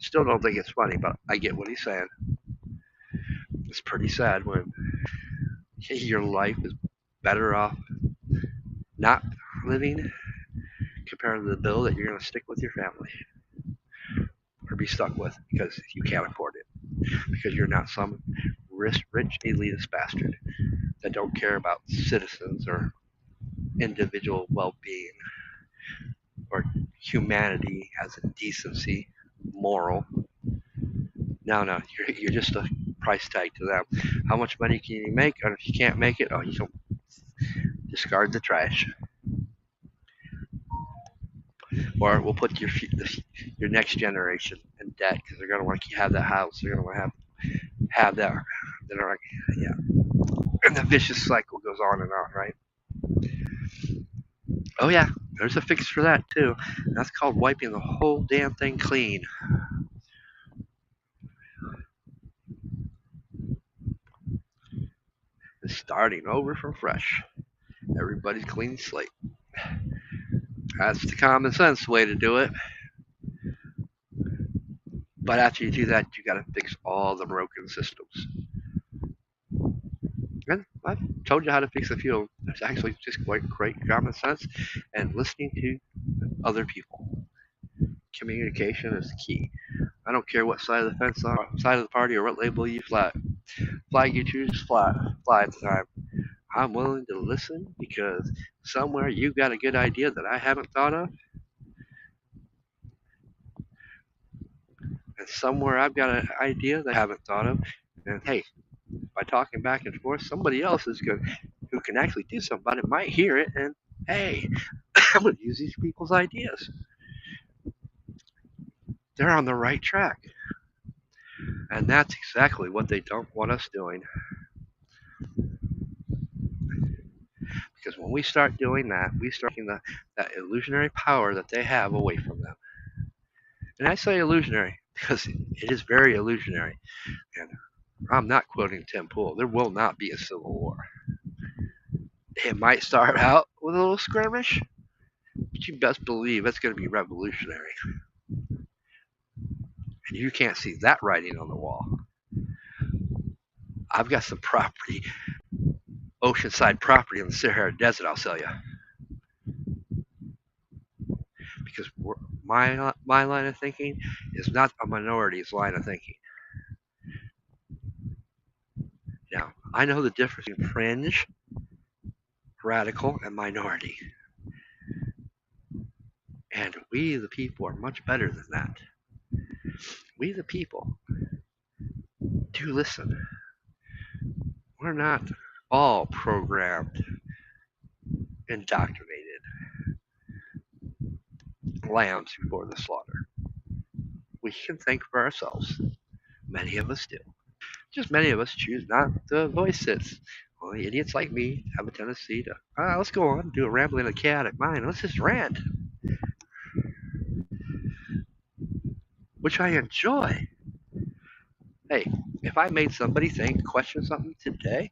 Still don't think it's funny, but I get what he's saying. It's pretty sad when your life is better off not living compared to the bill that you're going to stick with your family or be stuck with because you can't afford it, because you're not some rich elitist bastard that don't care about citizens or individual well-being or humanity as a decency, moral. No, you're just a price tag to them. How much money can you make? And if you can't make it, you don't discard the trash. Or we'll put your next generation in debt because they're gonna want to have that house. They're gonna want to have that. They're like, yeah, and the vicious cycle goes on and on, right? Oh yeah, there's a fix for that too. And that's called wiping the whole damn thing clean. And starting over from fresh. Everybody's clean slate. That's the common sense way to do it. But after you do that, you got to fix all the broken systems. And I've told you how to fix a few of them. There's actually just quite great common sense and listening to other people. Communication is key. I don't care what side of the fence, side of the party, or what label you flag you choose, fly at the time. I'm willing to listen because somewhere you got a good idea that I haven't thought of, and somewhere I've got an idea that I haven't thought of. And hey, by talking back and forth, somebody else is good who can actually do something about it might hear it, and hey, I'm going to use these people's ideas. They're on the right track. And that's exactly what they don't want us doing. Because when we start doing that, we start taking that illusionary power that they have away from them. And I say illusionary because it is very illusionary. And I'm not quoting Tim Pool. There will not be a civil war. It might start out with a little skirmish, but you best believe it's going to be revolutionary. And you can't see that writing on the wall. I've got some property, oceanside property in the Sahara Desert, I'll sell you. Because my line of thinking is not a minority's line of thinking. Now, I know the difference between fringe, radical, and minority. And we, the people, are much better than that. We, the people, do listen. We're not all programmed, indoctrinated lambs before the slaughter. We can think for ourselves. Many of us do. Just many of us choose not to voice it. Only idiots like me have a tendency to, let's go on, do a rambling and chaotic mind. Let's just rant, which I enjoy. Hey, if I made somebody think, question something today,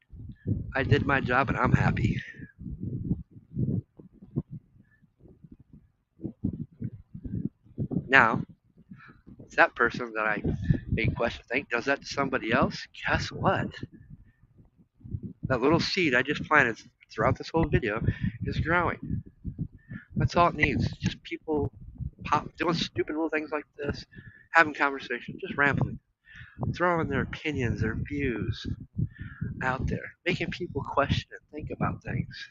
I did my job and I'm happy. Now, if that person that I made question think does that to somebody else, guess what? That little seed I just planted throughout this whole video is growing. That's all it needs. Just people doing stupid little things like this, having conversation, just rambling, throwing their opinions, their views out there, making people question and think about things.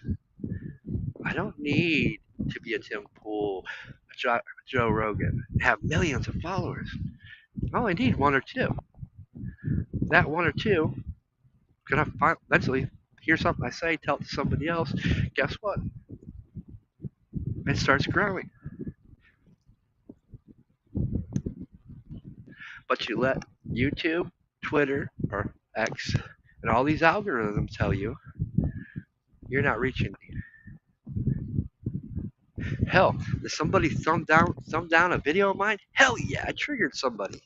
I don't need to be a Tim Pool, a Joe Rogan, have millions of followers. I only need one or two. That one or two, gonna eventually hear something I say, tell it to somebody else. Guess what? It starts growing. But you let YouTube, Twitter, or X, and all these algorithms tell you you're not reaching me. Hell, did somebody thumb down a video of mine? Hell yeah, I triggered somebody.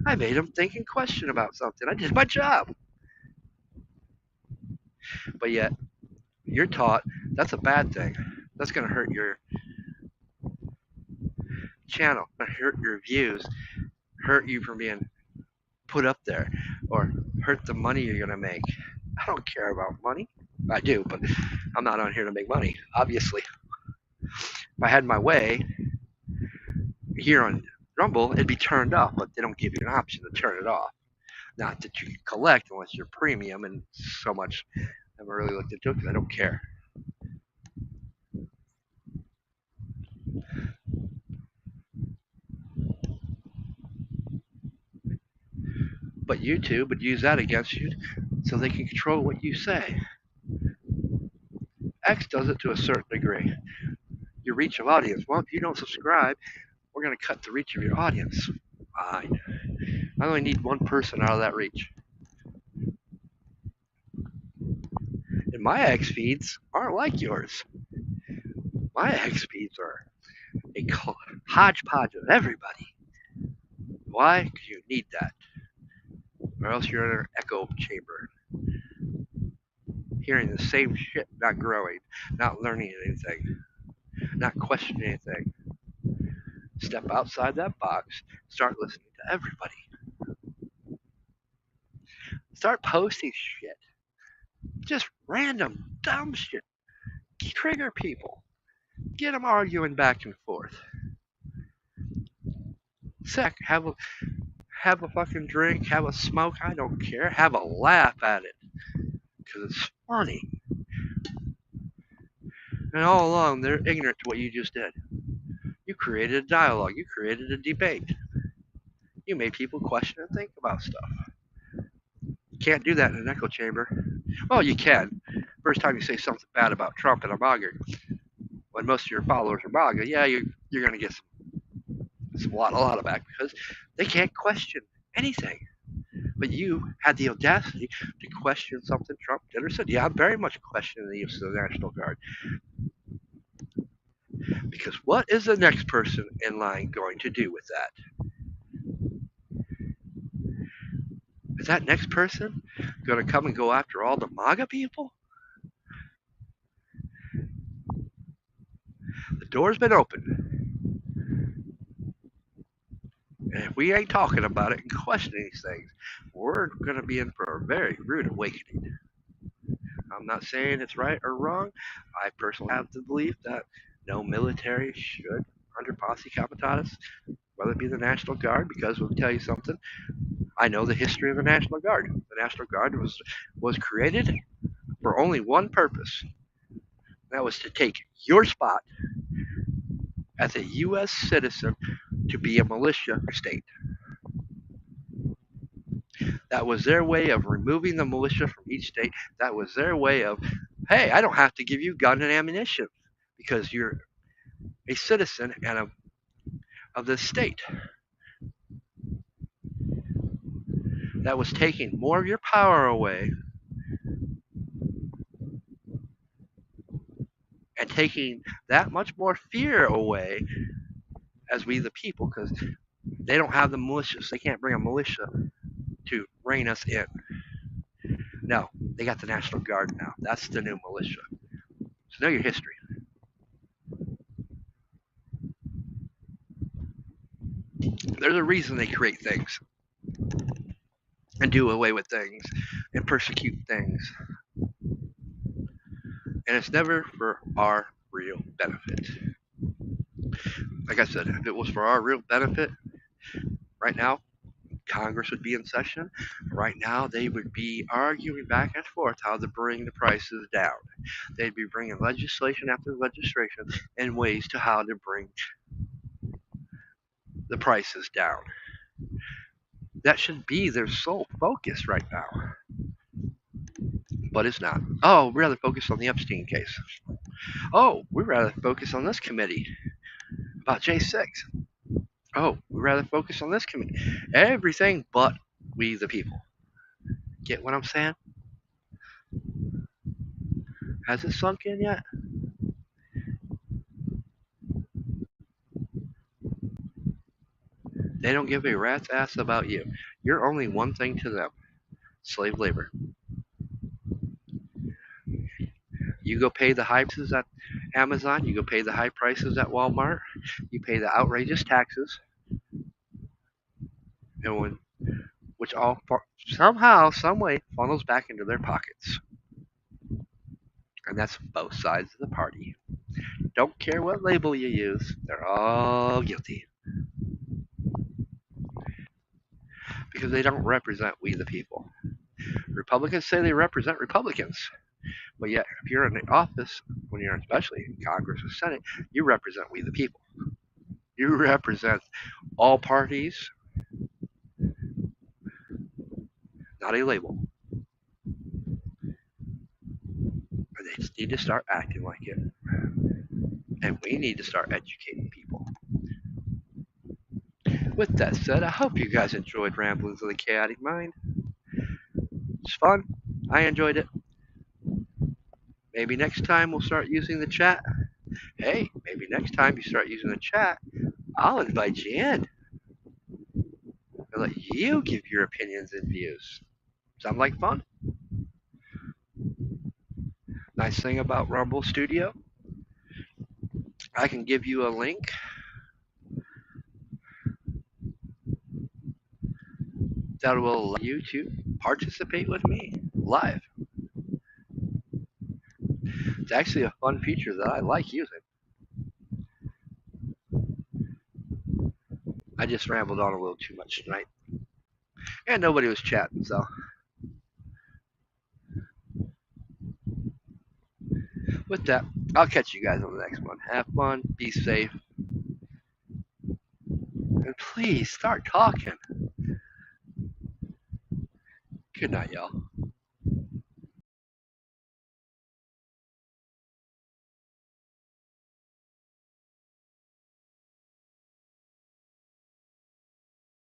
I made them think and question about something. I did my job. But yet, you're taught that's a bad thing. That's going to hurt your channel, hurt your views, hurt you from being put up there, or hurt the money you're going to make. I don't care about money. I do, but I'm not on here to make money, obviously. If I had my way here on Rumble, it'd be turned off, but they don't give you an option to turn it off. Not that you can collect unless you're premium, and so much I haven't really looked into it because I don't care. But YouTube would use that against you so they can control what you say. X does it to a certain degree. Your reach of audience. Well, if you don't subscribe, we're going to cut the reach of your audience. Fine. I only need one person out of that reach. And my X feeds aren't like yours. My X feeds are a hodgepodge of everybody. Why? Because you need that. Or else you're in an echo chamber. Hearing the same shit, not growing, not learning anything, not questioning anything. Step outside that box, start listening to everybody. Start posting shit. Just random, dumb shit. Trigger people. Get them arguing back and forth. Sick, have a fucking drink, have a smoke, I don't care. Have a laugh at it. Because it's funny. And all along, they're ignorant to what you just did. You created a dialogue. You created a debate. You made people question and think about stuff. You can't do that in an echo chamber. Well, you can. First time you say something bad about Trump and a MAGA, when most of your followers are MAGA, yeah, you're going to get a lot of back because they can't question anything. But you had the audacity to question something Trump did or said. Yeah, I'm very much questioning the use of the National Guard. Because what is the next person in line going to do with that? Is that next person going to come and go after all the MAGA people? door's been open. And if we ain't talking about it and questioning these things, we're going to be in for a very rude awakening. I'm not saying it's right or wrong. I personally have the belief that no military should, under posse comitatus, whether it be the National Guard, because we'll tell you something. I know the history of the National Guard. The National Guard was created for only one purpose. That was to take your spot as a U.S. citizen to be a militia state. That was their way of removing the militia from each state. That was their way of, hey, I don't have to give you gun and ammunition because you're a citizen and of this state. That was taking more of your power away and taking that much more fear away as we the people, because they don't have the militias. They can't bring a militia to rein us in. No, they got the National Guard now. That's the new militia. So know your history. There's a reason they create things and do away with things and persecute things. And it's never for our real benefit. Like I said, if it was for our real benefit, right now, Congress would be in session. Right now, they would be arguing back and forth how to bring the prices down. They'd be bringing legislation after legislation and ways to how to bring the prices down. That should be their sole focus right now. But it's not. Oh, we'd rather focus on the Epstein case. Oh, we'd rather focus on this committee about J6. Oh, we'd rather focus on this committee. Everything but we the people. Get what I'm saying? Has it sunk in yet? They don't give a rat's ass about you. You're only one thing to them. Slave labor. You go pay the high prices at Amazon. You go pay the high prices at Walmart. You pay the outrageous taxes. And which all somehow, some way, funnels back into their pockets. And that's both sides of the party. Don't care what label you use. They're all guilty. Because they don't represent we the people. Republicans say they represent Republicans. But yet, if you're in the office, when you're especially in Congress or Senate, you represent we the people. You represent all parties, not a label. And they just need to start acting like it. And we need to start educating people. With that said, I hope you guys enjoyed Ramblings of the Chaotic Mind. It's fun. I enjoyed it. Maybe next time we'll start using the chat. Hey, maybe next time you start using the chat, I'll invite you in. I'll let you give your opinions and views. Sound like fun? Nice thing about Rumble Studio, I can give you a link that will allow you to participate with me live. It's actually a fun feature that I like using. I just rambled on a little too much tonight. And nobody was chatting, so. With that, I'll catch you guys on the next one. Have fun, be safe, and please start talking. Good night, y'all.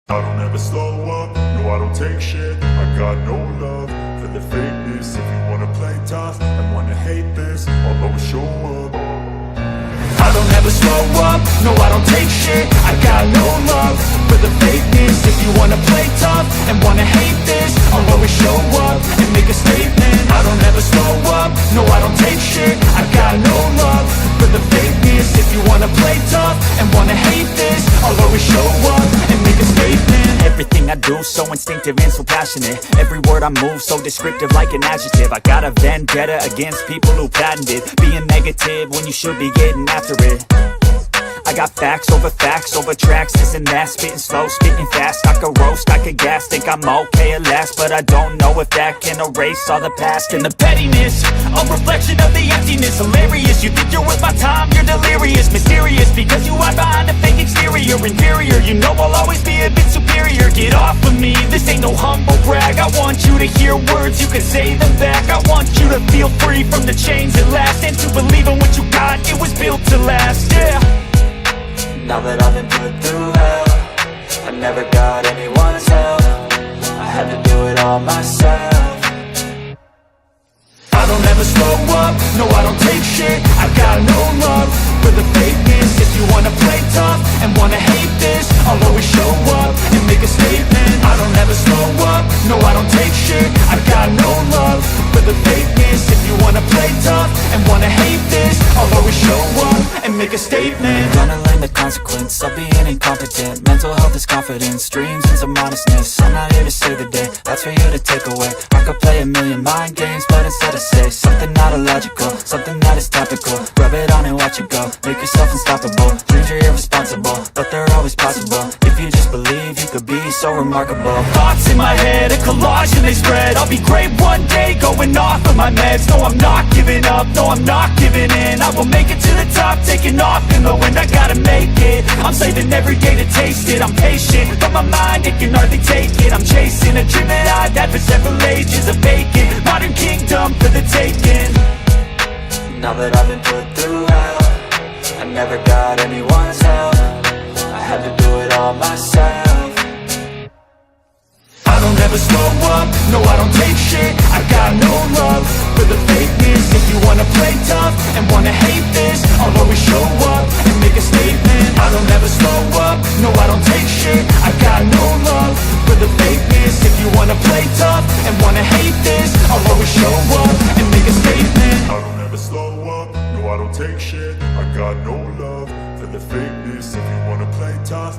I don't ever slow up, no I don't take shit. I got no love for the fakeness. If you wanna play tough and wanna hate this, I'll always show up. I don't ever slow up, no I don't take shit. I got no love for the fakeness. If you wanna play tough and wanna hate this, I'll always show up and make a statement. I don't ever slow up, no I don't take shit. I got no love for the fakeness. If you wanna play tough and wanna hate this, I'll always show up and make a statement. Everything I do so instinctive and so passionate. Every word I move so descriptive like an adjective. I got a vendetta against people who patented being negative when you should be getting after it. I got facts over tracks, this and that. Spitting slow, spitting fast. I could roast, I could gas. Think I'm okay at last, but I don't know if that can erase all the past. And the pettiness, a reflection of the emptiness. Hilarious, you think you're worth my time, you're delirious. Mysterious, because you hide behind a fake exterior. Inferior, you know I'll always be a bit superior. Get off of me, this ain't no humble brag. I want you to hear words, you can say them back. I want you to feel free from the chains at last, and to believe in what you got, it was built to last, yeah. Now that I've been put through hell, I never got anyone's help. I had to do it all myself. I don't ever slow up, no I don't take shit. I got no love for the fakeness. If you wanna play tough and wanna hate this, I'll always show up and make a statement. I don't ever slow up, no I don't take shit. I got no love for the fakeness. If you wanna play tough and wanna hate this, I'll always show up and make a statement. Gonna learn the consequence of being incompetent. Mental health is confidence, dreams and some honestness. I'm not here to save the day, that's for you to take away. I could play a million mind games, but instead I say something not illogical, something that is topical. Rub it on and watch it go, make yourself unstoppable. Dreams are irresponsible, but they're always possible. If you just believe, you could be so remarkable. Thoughts in my head, a collage and they spread. I'll be great one day, going off of my meds. No, I'm not giving up, no, I'm not giving in. I will make it to the top, taking off in the wind. I gotta make it, I'm saving every day to taste it. I'm patient, but my mind, it can hardly take it. I'm chasing a dream that I've had for several ages. A vacant, modern kingdom for the taking. Now that I've been put through hell, I never got anyone's help. I had to do it all myself. I don't ever slow up, no I don't take shit. I got no love for the fakeness. If you wanna play tough and wanna hate this, I'll always show up and make a statement. I don't ever slow up, no I don't take shit. I got no love for the fakeness. If you wanna play tough and wanna hate this, I'll always show up and make a statement. I don't ever slow up, no I don't take shit. I got no love for the fakeness. If you wanna play tough